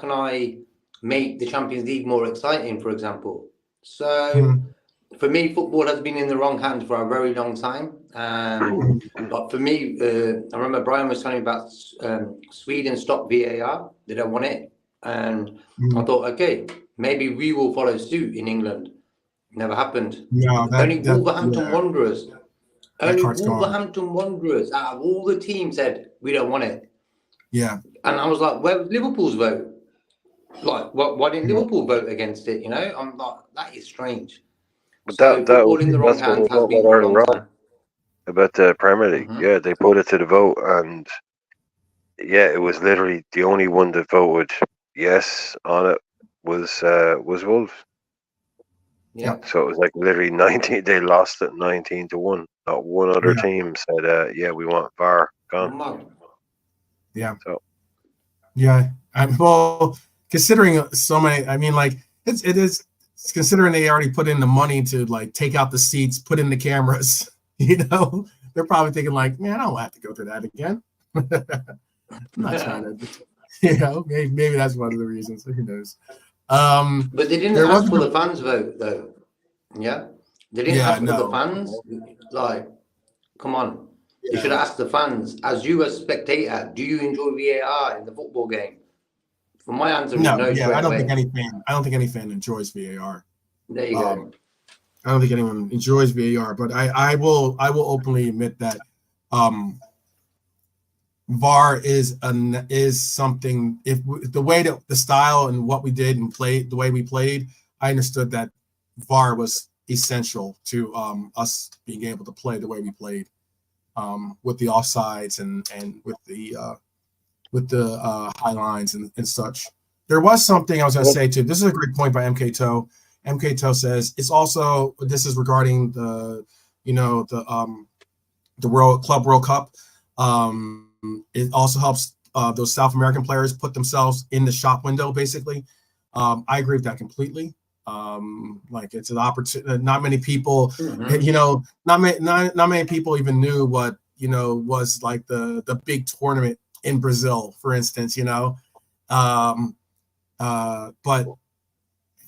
can I make the Champions League more exciting, for example? So for me, football has been in the wrong hands for a very long time. But for me, I remember Brian was telling me about Sweden stopped VAR. They don't want it. And I thought, okay, maybe we will follow suit in England. Never happened. No, Only Wolverhampton Wanderers. Only part's gone. Wolverhampton Wanderers out of all the teams said, we don't want it. Yeah. And I was like, where was Liverpool's vote? Like, why didn't Liverpool vote against it? I'm like, that is strange. But So that's football in the wrong what hands has was been for a long wrong time. about the Premier League. Yeah, they put it to the vote, and yeah, it was literally the only one that voted yes on it was Wolves. Yeah. So it was like literally 19. They lost it 19-1. Not one other team said, "Yeah, we want VAR gone." Yeah. So yeah, well, considering so many, I mean, like it is considering they already put in the money to like take out the seats, put in the cameras. They're probably thinking like, man, I don't have to go through that again. I'm not trying to, maybe that's one of the reasons. Who knows? But they didn't ask for the fans' vote, though. Yeah, they didn't ask for the fans. Like, come on, they should have asked the fans. As you, as spectator, do you enjoy VAR in the football game? For my answer is no. I don't think any fan enjoys VAR. There you go. I don't think anyone enjoys VAR, but I will openly admit that VAR is something. If the way that the style and what we did and played, the way we played, I understood that VAR was essential to us being able to play the way we played, with the offsides and with the high lines and such. There was something I was going to say too. This is a great point by MK Toe. MK Toe says it's also, this is regarding the World Cup. It also helps those South American players put themselves in the shop window, basically. I agree with that completely. Like, it's an opportunity. Not many people, not many people even knew what was like the big tournament in Brazil, for instance. But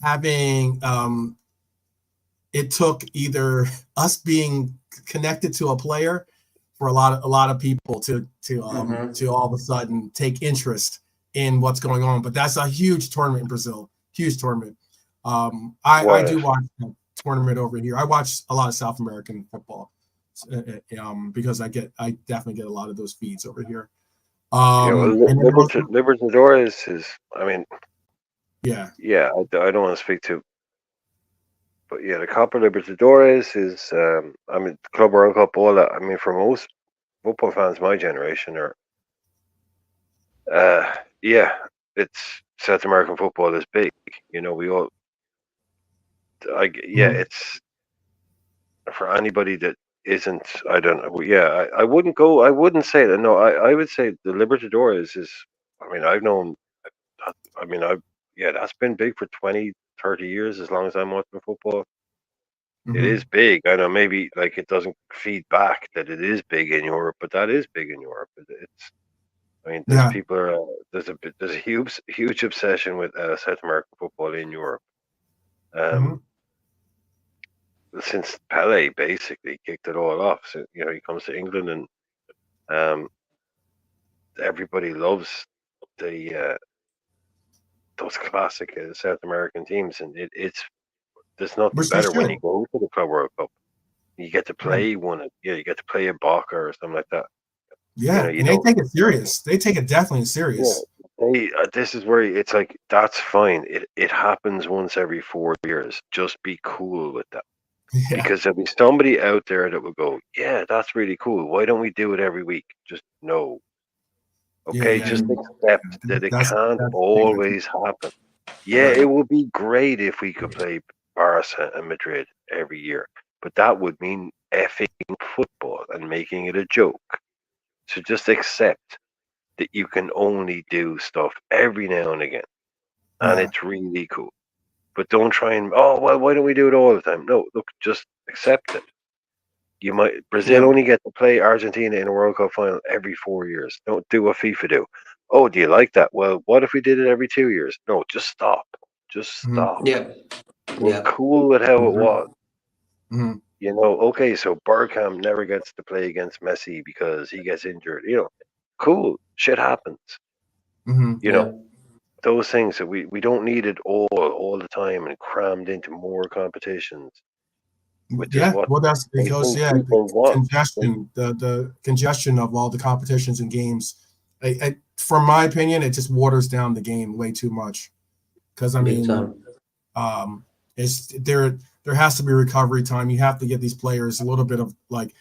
having it took either us being connected to a player for a lot of people to all of a sudden take interest in what's going on. But that's a huge tournament in Brazil, huge tournament. I do watch the tournament over here. I watch a lot of South American football because I definitely get a lot of those feeds over here. Libertadores is, I mean, yeah, I don't want to speak to But yeah, the Copa Libertadores is, I mean, Club World Cup, all that. I mean, for most football fans, my generation, are, yeah, it's South American football is big. You know, we all, yeah, Mhm. it's for anybody that isn't. I don't know. Yeah, I wouldn't go. I wouldn't say that. No, I would say the Libertadores is. I mean, I've known. I mean, yeah, that's been big for 20, 30 years. As long as I'm watching football. It Mhm. is big. I know maybe like it doesn't feed back that it is big in Europe, but that is big in Europe. It's. I mean, there's Yeah. people are there's a huge obsession with South American football in Europe. Mhm. Since Pele basically kicked it all off. So you know he comes to England and um, everybody loves the those classic South American teams, and it's there's nothing Which they better when should. you go to the Club World Cup. You get to Yeah. play one. Yeah, you get to play a Boca or something like that. You know, Yeah, you and they don't. take it serious. They take it definitely Yeah, serious. this is where it's like that's fine. It happens once every 4 years. Just be cool with that. Yeah. Because there'll be somebody out there that will go, yeah, that's really cool. Why don't we do it every week? Just no. Yeah. Okay, Yeah. just Mm. accept that it That's can't that's always happen. Yeah, Right. it would be great if we could play Barca and Madrid every year, but that would mean effing football and making it a joke. So just accept that you can only do stuff every now and again, and yeah. it's really cool. But don't try and, oh, well, why don't we do it all the time? No, look, just accept it. You might Brazil Yeah. only get to play Argentina in a World Cup final every 4 years. Don't do what FIFA do. Oh, do you like that? Well, what if we did it every 2 years? No, just stop. Just Mhm. stop. Yeah. We're Yeah. cool with how it Mhm. was. Mhm. You know, okay, so Bergkamp never gets to play against Messi because he gets injured. You know, cool. Shit happens. Mhm. You know, Yeah. those things that we don't need it all the time and crammed into more competitions, which is Yeah, what well, that's I because think yeah, the people want. the congestion of all the competitions and games. From my opinion, it just waters down the game way too much. Because I Big mean, time. it's there has to be recovery time. You have to get these players a little bit of like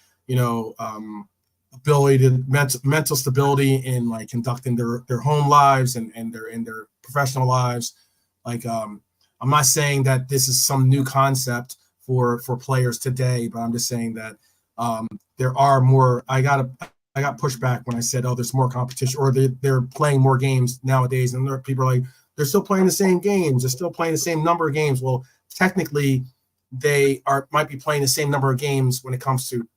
ability to mental stability in like conducting their home lives and their professional lives. Like I'm not saying that this is some new concept for players today, but I'm just saying that there are more. I got pushback when I said, oh, there's more competition, or they're playing more games nowadays, and there are people are like they're still playing the same games, they're still playing the same number of games. Well, technically, they might be playing the same number of games when it comes to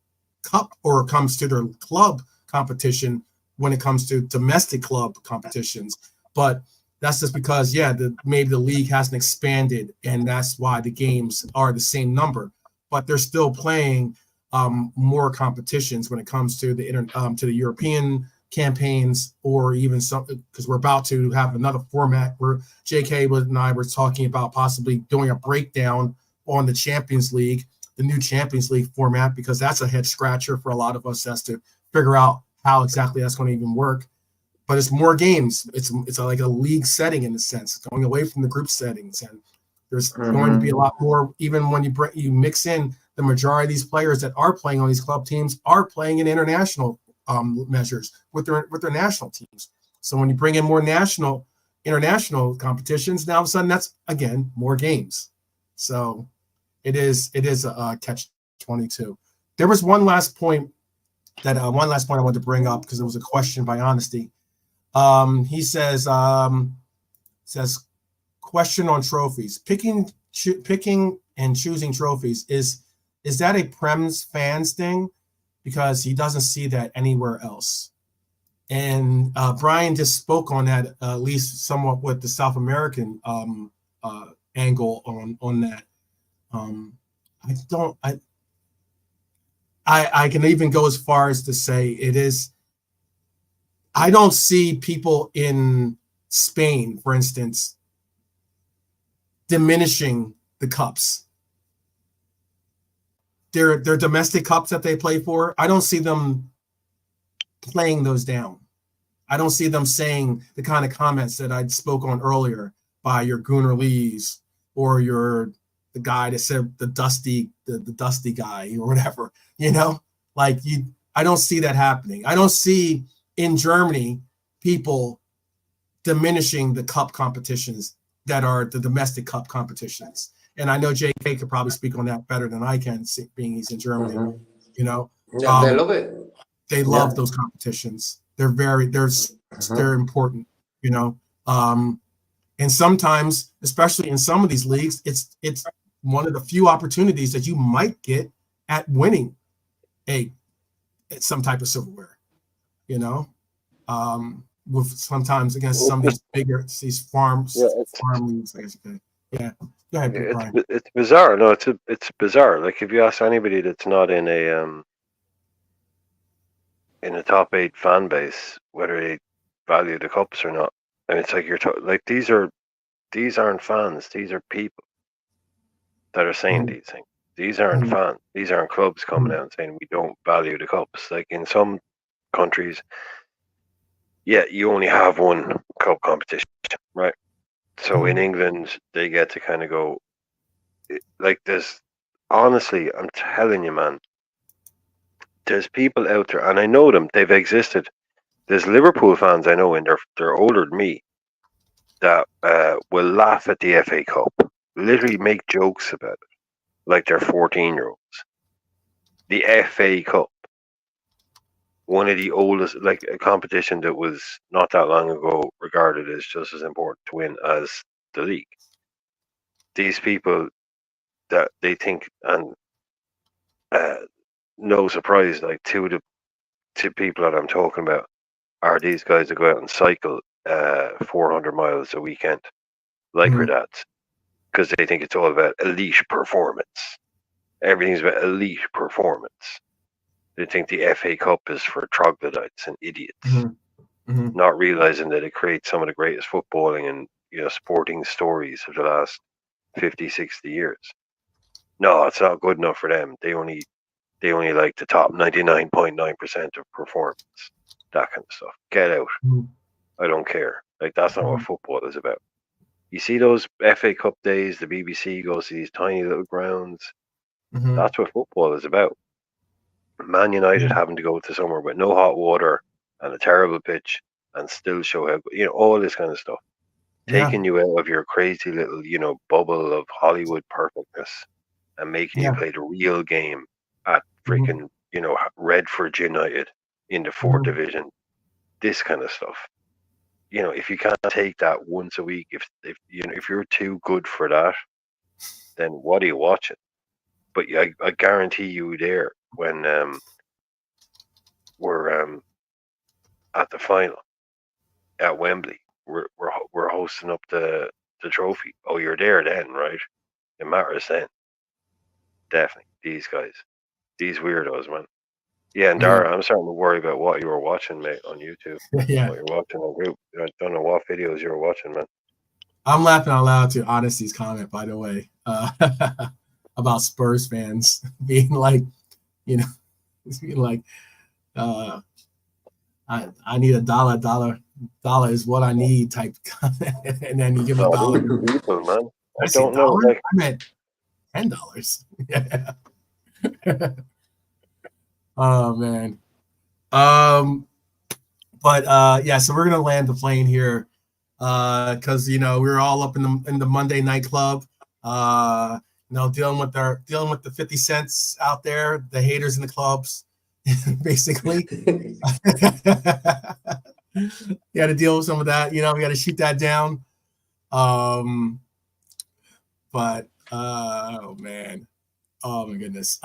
cup or comes to their club competition when it comes to domestic club competitions, but that's just because maybe the league hasn't expanded and that's why the games are the same number, but they're still playing more competitions when it comes to to the European campaigns, or even something, because we're about to have another format where JK and I were talking about possibly doing a breakdown on the Champions League, the new Champions League format, because that's a head scratcher for a lot of us as to figure out how exactly that's going to even work. But it's more games. It's like a league setting in a sense, going away from the group settings, and there's going to be a Mhm. lot more. Even when you mix in the majority of these players that are playing on these club teams are playing in international measures with their national teams. So when you bring in more international competitions, now all of a sudden that's again more games. So it is a catch-22. There was one last point I wanted to bring up because it was a question by Honesty. He says question on trophies. Picking and choosing trophies is that a Prem's fans thing? Because he doesn't see that anywhere else. And Brian just spoke on that at least somewhat with the South American angle on that. I don't. I can even go as far as to say it is. I don't see people in Spain, for instance, diminishing the cups. Their domestic cups that they play for, I don't see them playing those down. I don't see them saying the kind of comments that I spoke on earlier by your Gunnar Lees or your the guy that said the dusty guy or whatever, like I don't see that happening. I don't see in Germany people diminishing the cup competitions that are the domestic cup competitions. And I know JK could probably speak on that better than I can, being he's in Germany. Yeah, they love it. They love those competitions. They're important. And sometimes, especially in some of these leagues, it's one of the few opportunities that you might get at winning some type of silverware. With sometimes against some of these bigger farm leagues, I guess you could. Yeah. Go ahead, Brian. It's bizarre. No, it's bizarre. Like if you ask anybody that's not in a top 8 fan base whether they value the cups or not, and it's like like these aren't fans. These are people that are saying these things. These aren't fans. These aren't clubs coming out and saying we don't value the cups. Like in some countries, you only have one cup competition, right? So in England, they get to kind of go like this. Honestly, I'm telling you, man, there's people out there, and I know them. They've existed. There's Liverpool fans I know, and they're older than me, that will laugh at the FA Cup, literally make jokes about it, like they're 14-year-olds. The FA Cup, one of the oldest, like a competition that was not that long ago regarded as just as important to win as the league. These people that they think, and no surprise, like two people that I'm talking about are these guys that go out and cycle 400 miles a weekend, like her dads, because they think it's all about elite performance. Everything's about elite performance. They think the FA Cup is for troglodytes and idiots, not realizing that it creates some of the greatest footballing and sporting stories of the last 50, 60 years. No, it's not good enough for them. They only like the top 99.9% of performance, that kind of stuff. Get out. I don't care. Like, that's not what football is about. You see those FA Cup days, the BBC goes to these tiny little grounds. That's what football is about. Man United having to go to somewhere with no hot water and a terrible pitch and still show how, all this kind of stuff. Taking you out of your crazy little, bubble of Hollywood perfectness and making you play the real game at freaking, Redford United in the 4th division. This kind of stuff. If you can't take that once a week, if you're too good for that, then what are you watching? But I guarantee you there when we're at the final at Wembley, we're hosting up the trophy. Oh, you're there then, right? It matters then. Definitely. These guys. These weirdos, man. Yeah, and Dara, I'm starting to worry about what you were watching, mate, on YouTube. What you're watching on group. I don't know what videos you were watching, man. I'm laughing out loud to Honesty's comment, by the way, about Spurs fans being like, being like, I need $1. $1 is what I need type, and then you give a $1. People, man. I don't know. Like, I meant $10. Yeah. Oh man. But so we're gonna land the plane here, because we're all up in the Monday Night Club, dealing with the 50 cents out there, the haters in the clubs, basically. You got to deal with some of that. We got to shoot that down. But oh man, oh my goodness.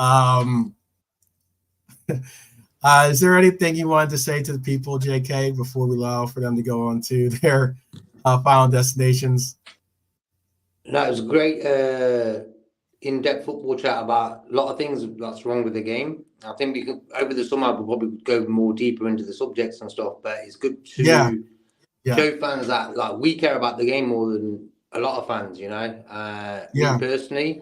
Is there anything you wanted to say to the people, JK, before we allow for them to go on to their final destinations? No, it was a great in-depth football chat about a lot of things that's wrong with the game. I think we could, over the summer, we'll probably go more deeper into the subjects and stuff, but it's good to show fans that we care about the game more than a lot of fans, Me personally,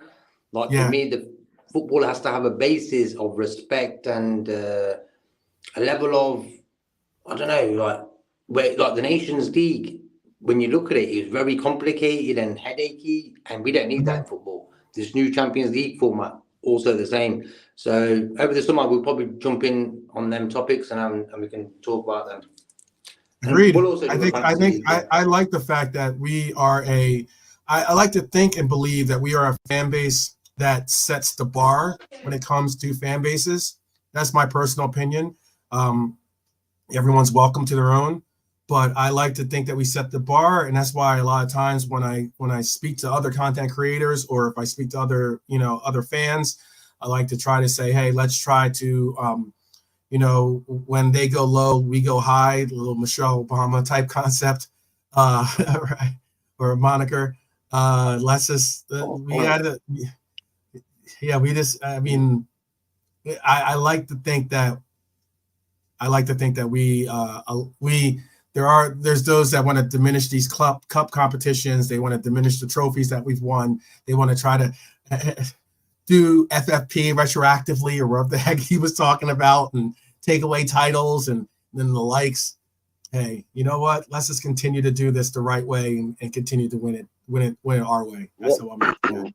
for me, the football has to have a basis of respect and a level of, I don't know, where the Nations League, when you look at it, is very complicated and headachy, and we don't need that in football. this new Champions League format, also the same. So over the summer, we'll probably jump in on them topics and we can talk about them. Agreed. We'll also do I like the fact that we are I like to think and believe that we are a fan base that sets the bar when it comes to fan bases. That's my personal opinion. Everyone's welcome to their own, but I like to think that we set the bar, and that's why a lot of times when I speak to other content creators, or if I speak to other fans, I like to try to say, hey, let's try to when they go low, we go high, a little Michelle Obama type concept, right? Or a moniker. Let's just, we had to, yeah, we just, I mean, I like to think that there's those that want to diminish these cup competitions. They want to diminish the trophies that we've won. They want to try to do FFP retroactively, or what the heck he was talking about, and take away titles and then the likes. Hey, you know what? Let's just continue to do this the right way and continue to win it our way. That's how I'm doing.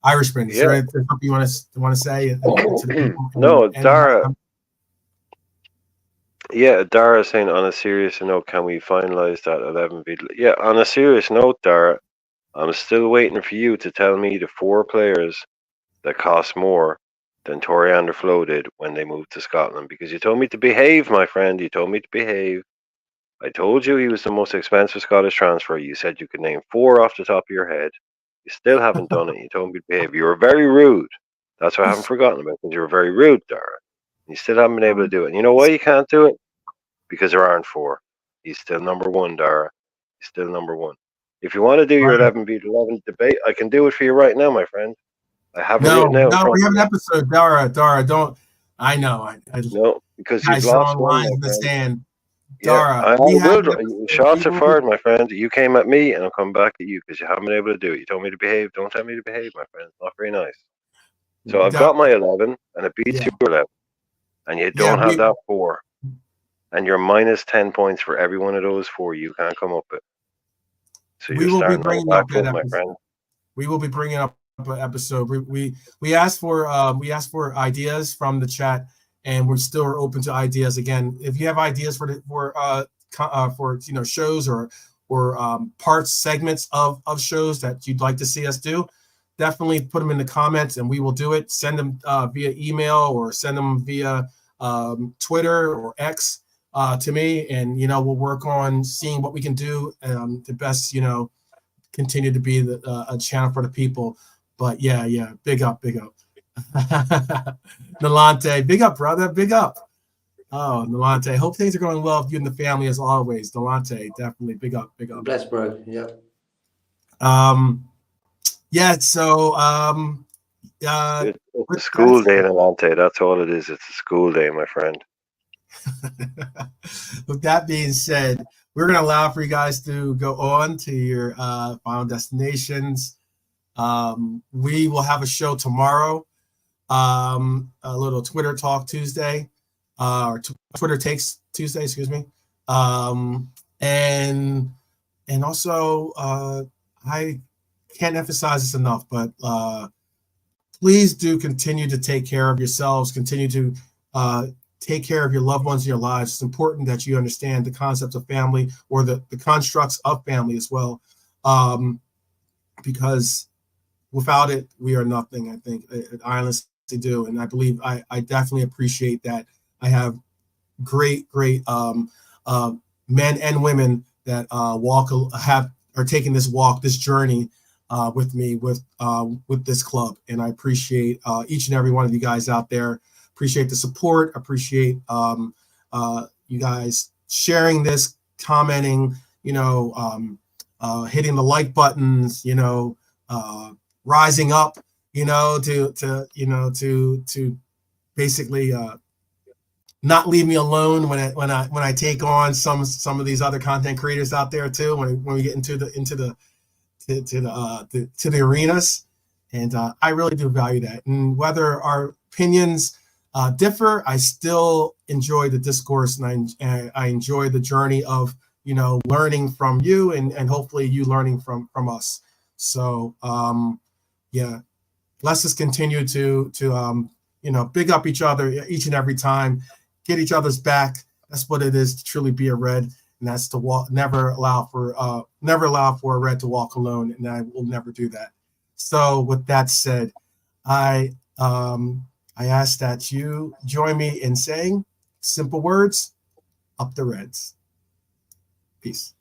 Irishman, is there something you want to say to the people? No, Dara. Yeah, Dara saying, on a serious note, can we finalize that 11 video? Yeah, on a serious note, Dara, I'm still waiting for you to tell me the 4 players that cost more than Toriander Flo did when they moved to Scotland, because you told me to behave, my friend. You told me to behave. I told you he was the most expensive Scottish transfer. You said you could name 4 off the top of your head. You still haven't done it. You told me to behave. You were very rude. That's what I haven't forgotten about, because you were very rude, Dara. You still haven't been able to do it. And you know why you can't do it? Because there aren't 4. He's still number 1, Dara. He's still number 1. If you want to do your 11v11 debate, I can do it for you right now, my friend. I have it written out. No, we have an episode, Dara, don't. I know. No, because you've lost one. Lines in the stand. Dara, yeah, shots are fired, my friend. You came at me, and I'll come back at you because you haven't been able to do it. You told me to behave. Don't tell me to behave, my friend. It's not very nice. So I've got my 11, and it beats your 11, and you don't have that 4. And you're minus 10 points for every one of those 4 you can't come up with. So we will be bringing up that my friend. We will be bringing up an episode. We asked for ideas from the chat, and we're still open to ideas. Again, if you have ideas for shows or parts segments of shows that you'd like to see us do, definitely put them in the comments, and we will do it. Send them via email, or send them via Twitter or X to me, and we'll work on seeing what we can do to best continue to be a channel for the people. But yeah, big up. Nalante, big up, brother, big up. Oh, Nalante, hope things are going well with you and the family as always. Nalante, definitely big up. Bless, bro. Yeah. Yeah. So it's a school day in Nalante. That's all it is. It's a school day, my friend. With that being said, we're going to allow for you guys to go on to your final destinations. We will have a show tomorrow, a little Twitter Talk Tuesday, or Twitter Takes Tuesday, excuse me. And also, I can't emphasize this enough, but please do continue to take care of yourselves, continue to take care of your loved ones in your lives. It's important that you understand the concepts of family, or the constructs of family as well, because without it, we are nothing. I think I honestly do, and I believe I definitely appreciate that. I have great men and women that are taking this journey with me with this club, and I appreciate each and every one of you guys out there. Appreciate the support. Appreciate you guys sharing this, commenting, hitting the like buttons, rising up, to basically not leave me alone when I take on some of these other content creators out there too. When we get into the arenas, and I really do value that. And whether our opinions differ, I still enjoy the discourse, and I enjoy the journey of learning from you, and hopefully you learning from us. So yeah, let's just continue to big up each other each and every time, get each other's back. That's what it is to truly be a Red, and that's to never allow for a Red to walk alone, and I will never do that. So with that said, I ask that you join me in saying simple words, up the Reds. Peace.